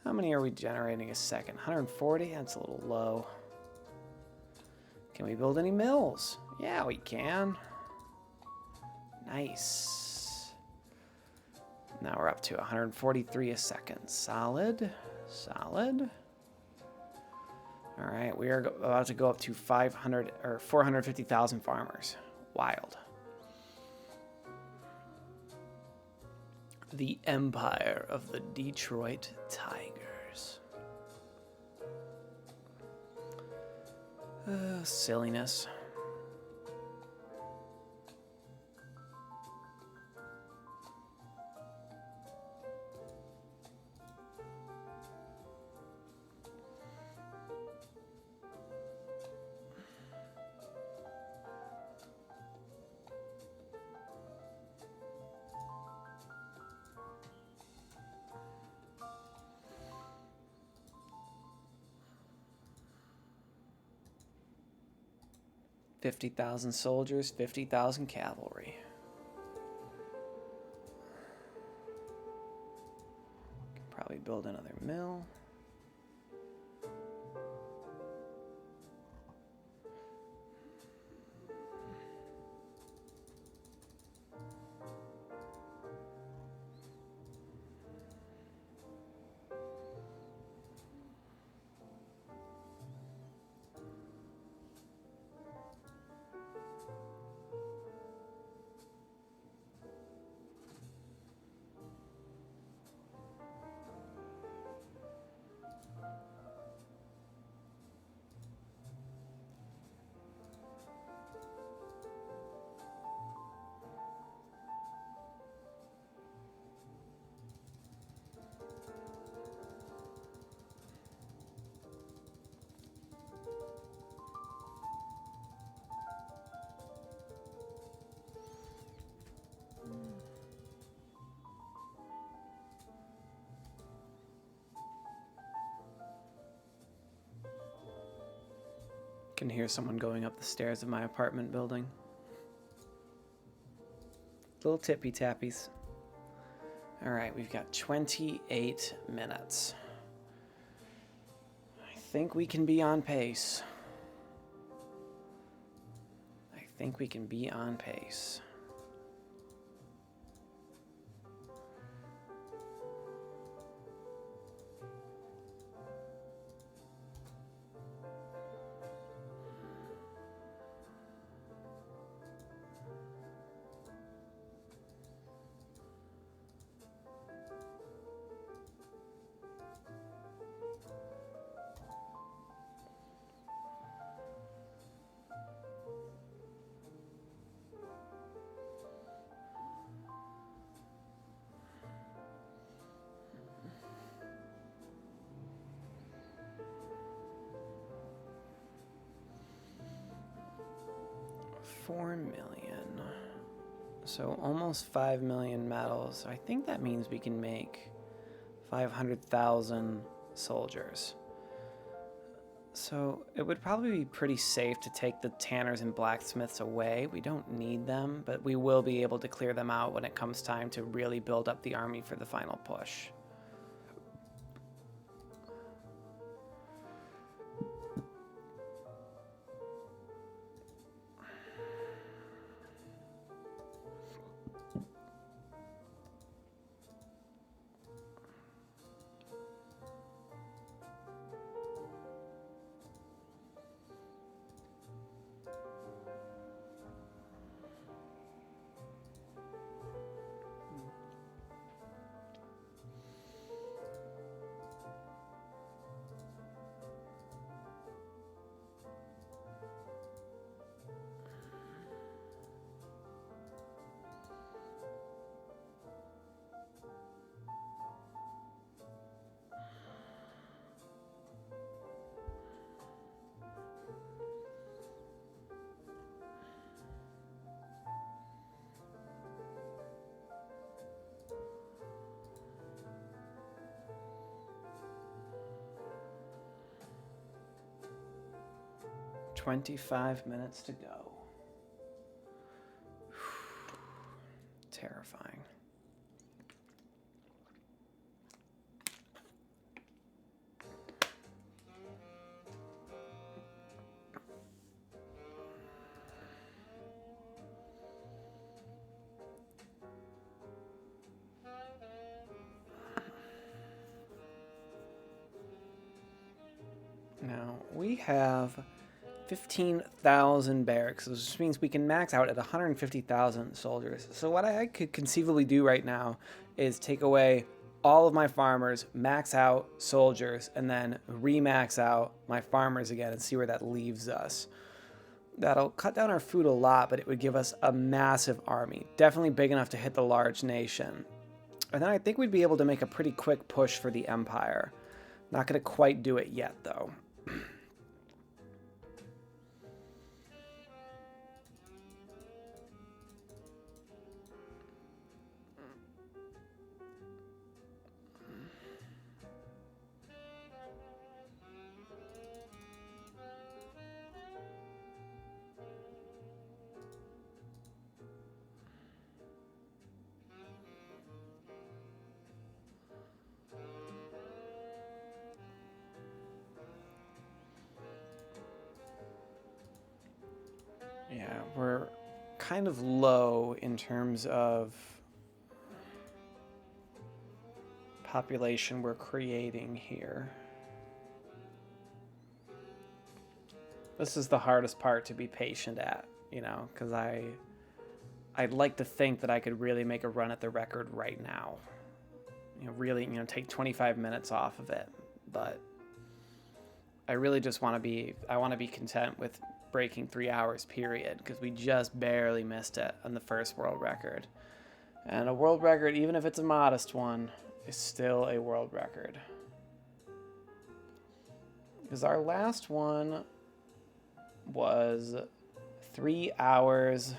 [SPEAKER 1] How many are we generating a second? 140? That's a little low. Can we build any mills? Yeah, we can. Nice. Now we're up to 143 a second. Solid. Solid. All right, we are about to go up to 500 or 450,000 farmers. Wild. The Empire of the Detroit Tigers. Silliness. $50,000 soldiers, 50,000 cavalry. Can probably build another mill. Can hear someone going up the stairs of my apartment building. Little tippy tappies. All right, we've got 28 minutes. I think we can be on pace. I think we can be on pace. $4 million. So almost 5 million metals. I think that means we can make 500,000 soldiers. So it would probably be pretty safe to take the tanners and blacksmiths away. We don't need them, but we will be able to clear them out when it comes time to really build up the army for the final push. $25 minutes to go. Now, we have 15,000 barracks, which means we can max out at 150,000 soldiers. So what I could conceivably do right now is take away all of my farmers, max out soldiers, and then remax out my farmers again and see where that leaves us. That'll cut down our food a lot, but it would give us a massive army. Definitely big enough to hit the large nation. And then I think we'd be able to make a pretty quick push for the Empire. Not going to quite do it yet, though. Yeah, we're kind of low in terms of population we're creating here. This is the hardest part to be patient at, you know, because I'd like to think that I could really make a run at the record right now. You know, really, you know, take 25 minutes off of it, but I really just want to be content with breaking 3 hours period, because we just barely missed it on the first world record. And a world record, even if it's a modest one, is still a world record. Because our last one was 3 hours,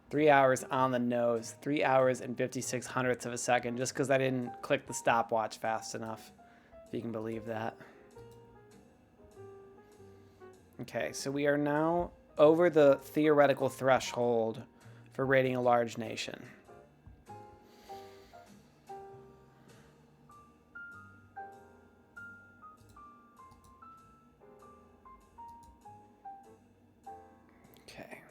[SPEAKER 1] 3 hours on the nose, 3 hours and 56 hundredths of a second, just because I didn't click the stopwatch fast enough, if you can believe that. Okay, so we are now over the theoretical threshold for raiding a large nation. Okay.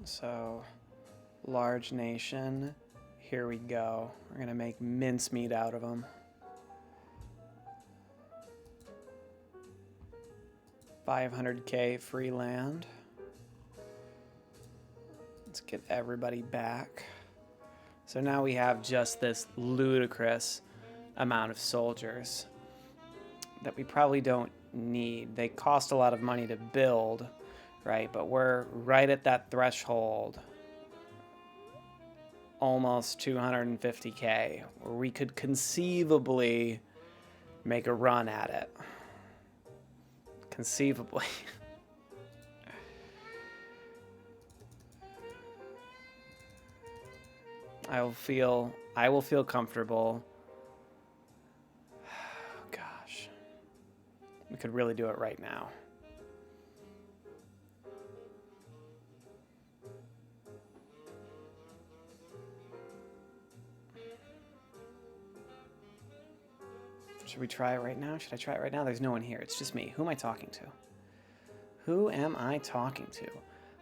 [SPEAKER 1] So, large nation, here we go. We're gonna make mincemeat out of them. 500k free land. Let's get everybody back. So now we have just this ludicrous amount of soldiers that we probably don't need. They cost a lot of money to build, right? But we're right at that threshold, almost 250k, where we could conceivably make a run at it. Conceivably. I will feel comfortable. Gosh. We could really do it right now. Should we try it right now? Should I try it right now? There's no one here. It's just me. Who am I talking to? Who am I talking to?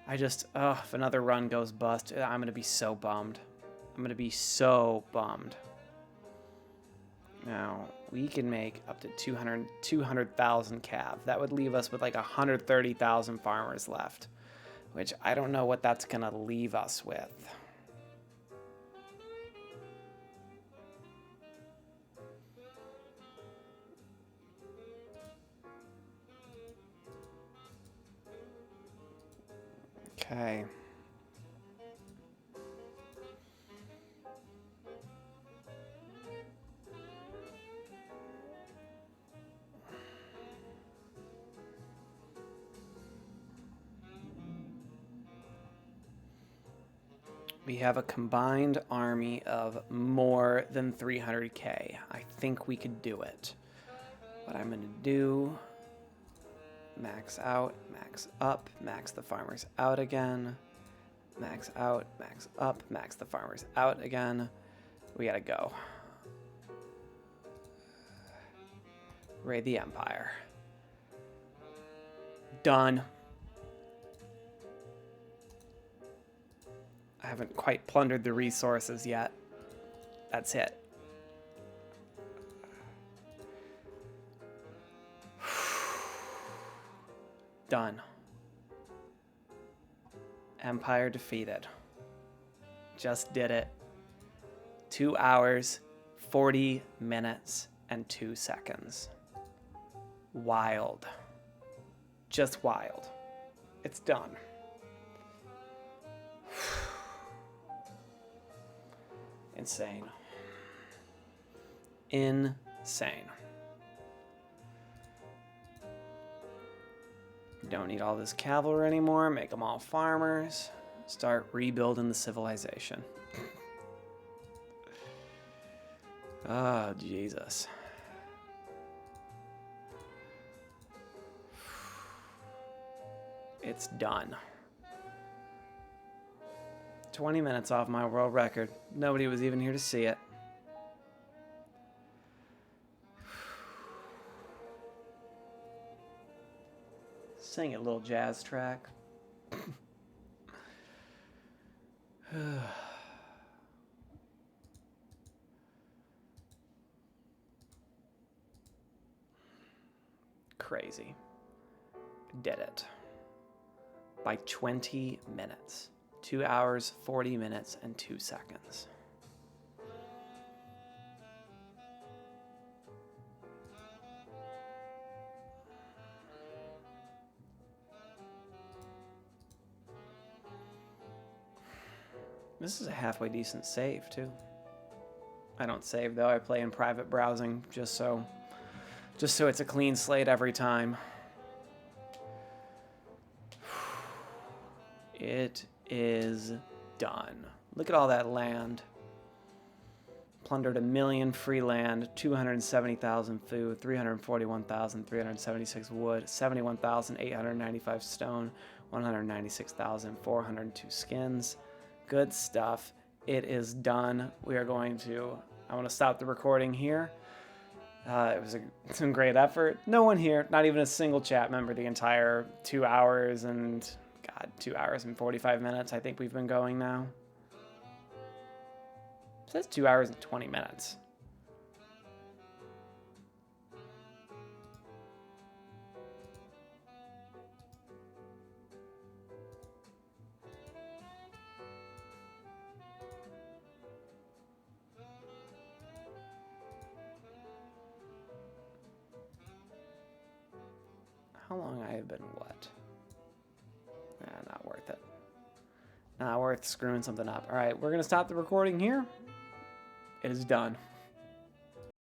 [SPEAKER 1] If another run goes bust, I'm going to be so bummed. I'm going to be so bummed. Now, we can make up to 200,000 cav. That would leave us with like 130,000 farmers left, which I don't know what that's going to leave us with. Okay. We have a combined army of more than 300k. I think we could do it. What I'm going to do, max out, max up, max the farmers out again, max out, max up, max the farmers out again, We gotta go. Raid the Empire. Done. I haven't quite plundered the resources yet. That's it. Done. Empire defeated. Just did it. 2 hours, 40 minutes, and 2 seconds. Wild. Just wild. It's done. Insane. Insane. Don't need all this cavalry anymore. Make them all farmers. Start rebuilding the civilization. Oh, Jesus. It's done. 20 minutes off my world record. Nobody was even here to see it. Sing it, little jazz track. Crazy. Did it. By 20 minutes. 2 hours, 40 minutes, and 2 seconds. This is a halfway decent save, too. I don't save, though. I play in private browsing just so it's a clean slate every time. It is done. Look at all that land. Plundered 1 million free land, 270,000 food, 341,376 wood, 71,895 stone, 196,402 skins. Good stuff. It is done. We are going to... I want to stop the recording here. It was some great effort. No one here, not even a single chat member the entire 2 hours and... God, 2 hours and 45 minutes I think we've been going now. It says 2 hours and 20 minutes. How long I have been what? Not worth it. Not worth screwing something up. All right, we're going to stop the recording here. It is done.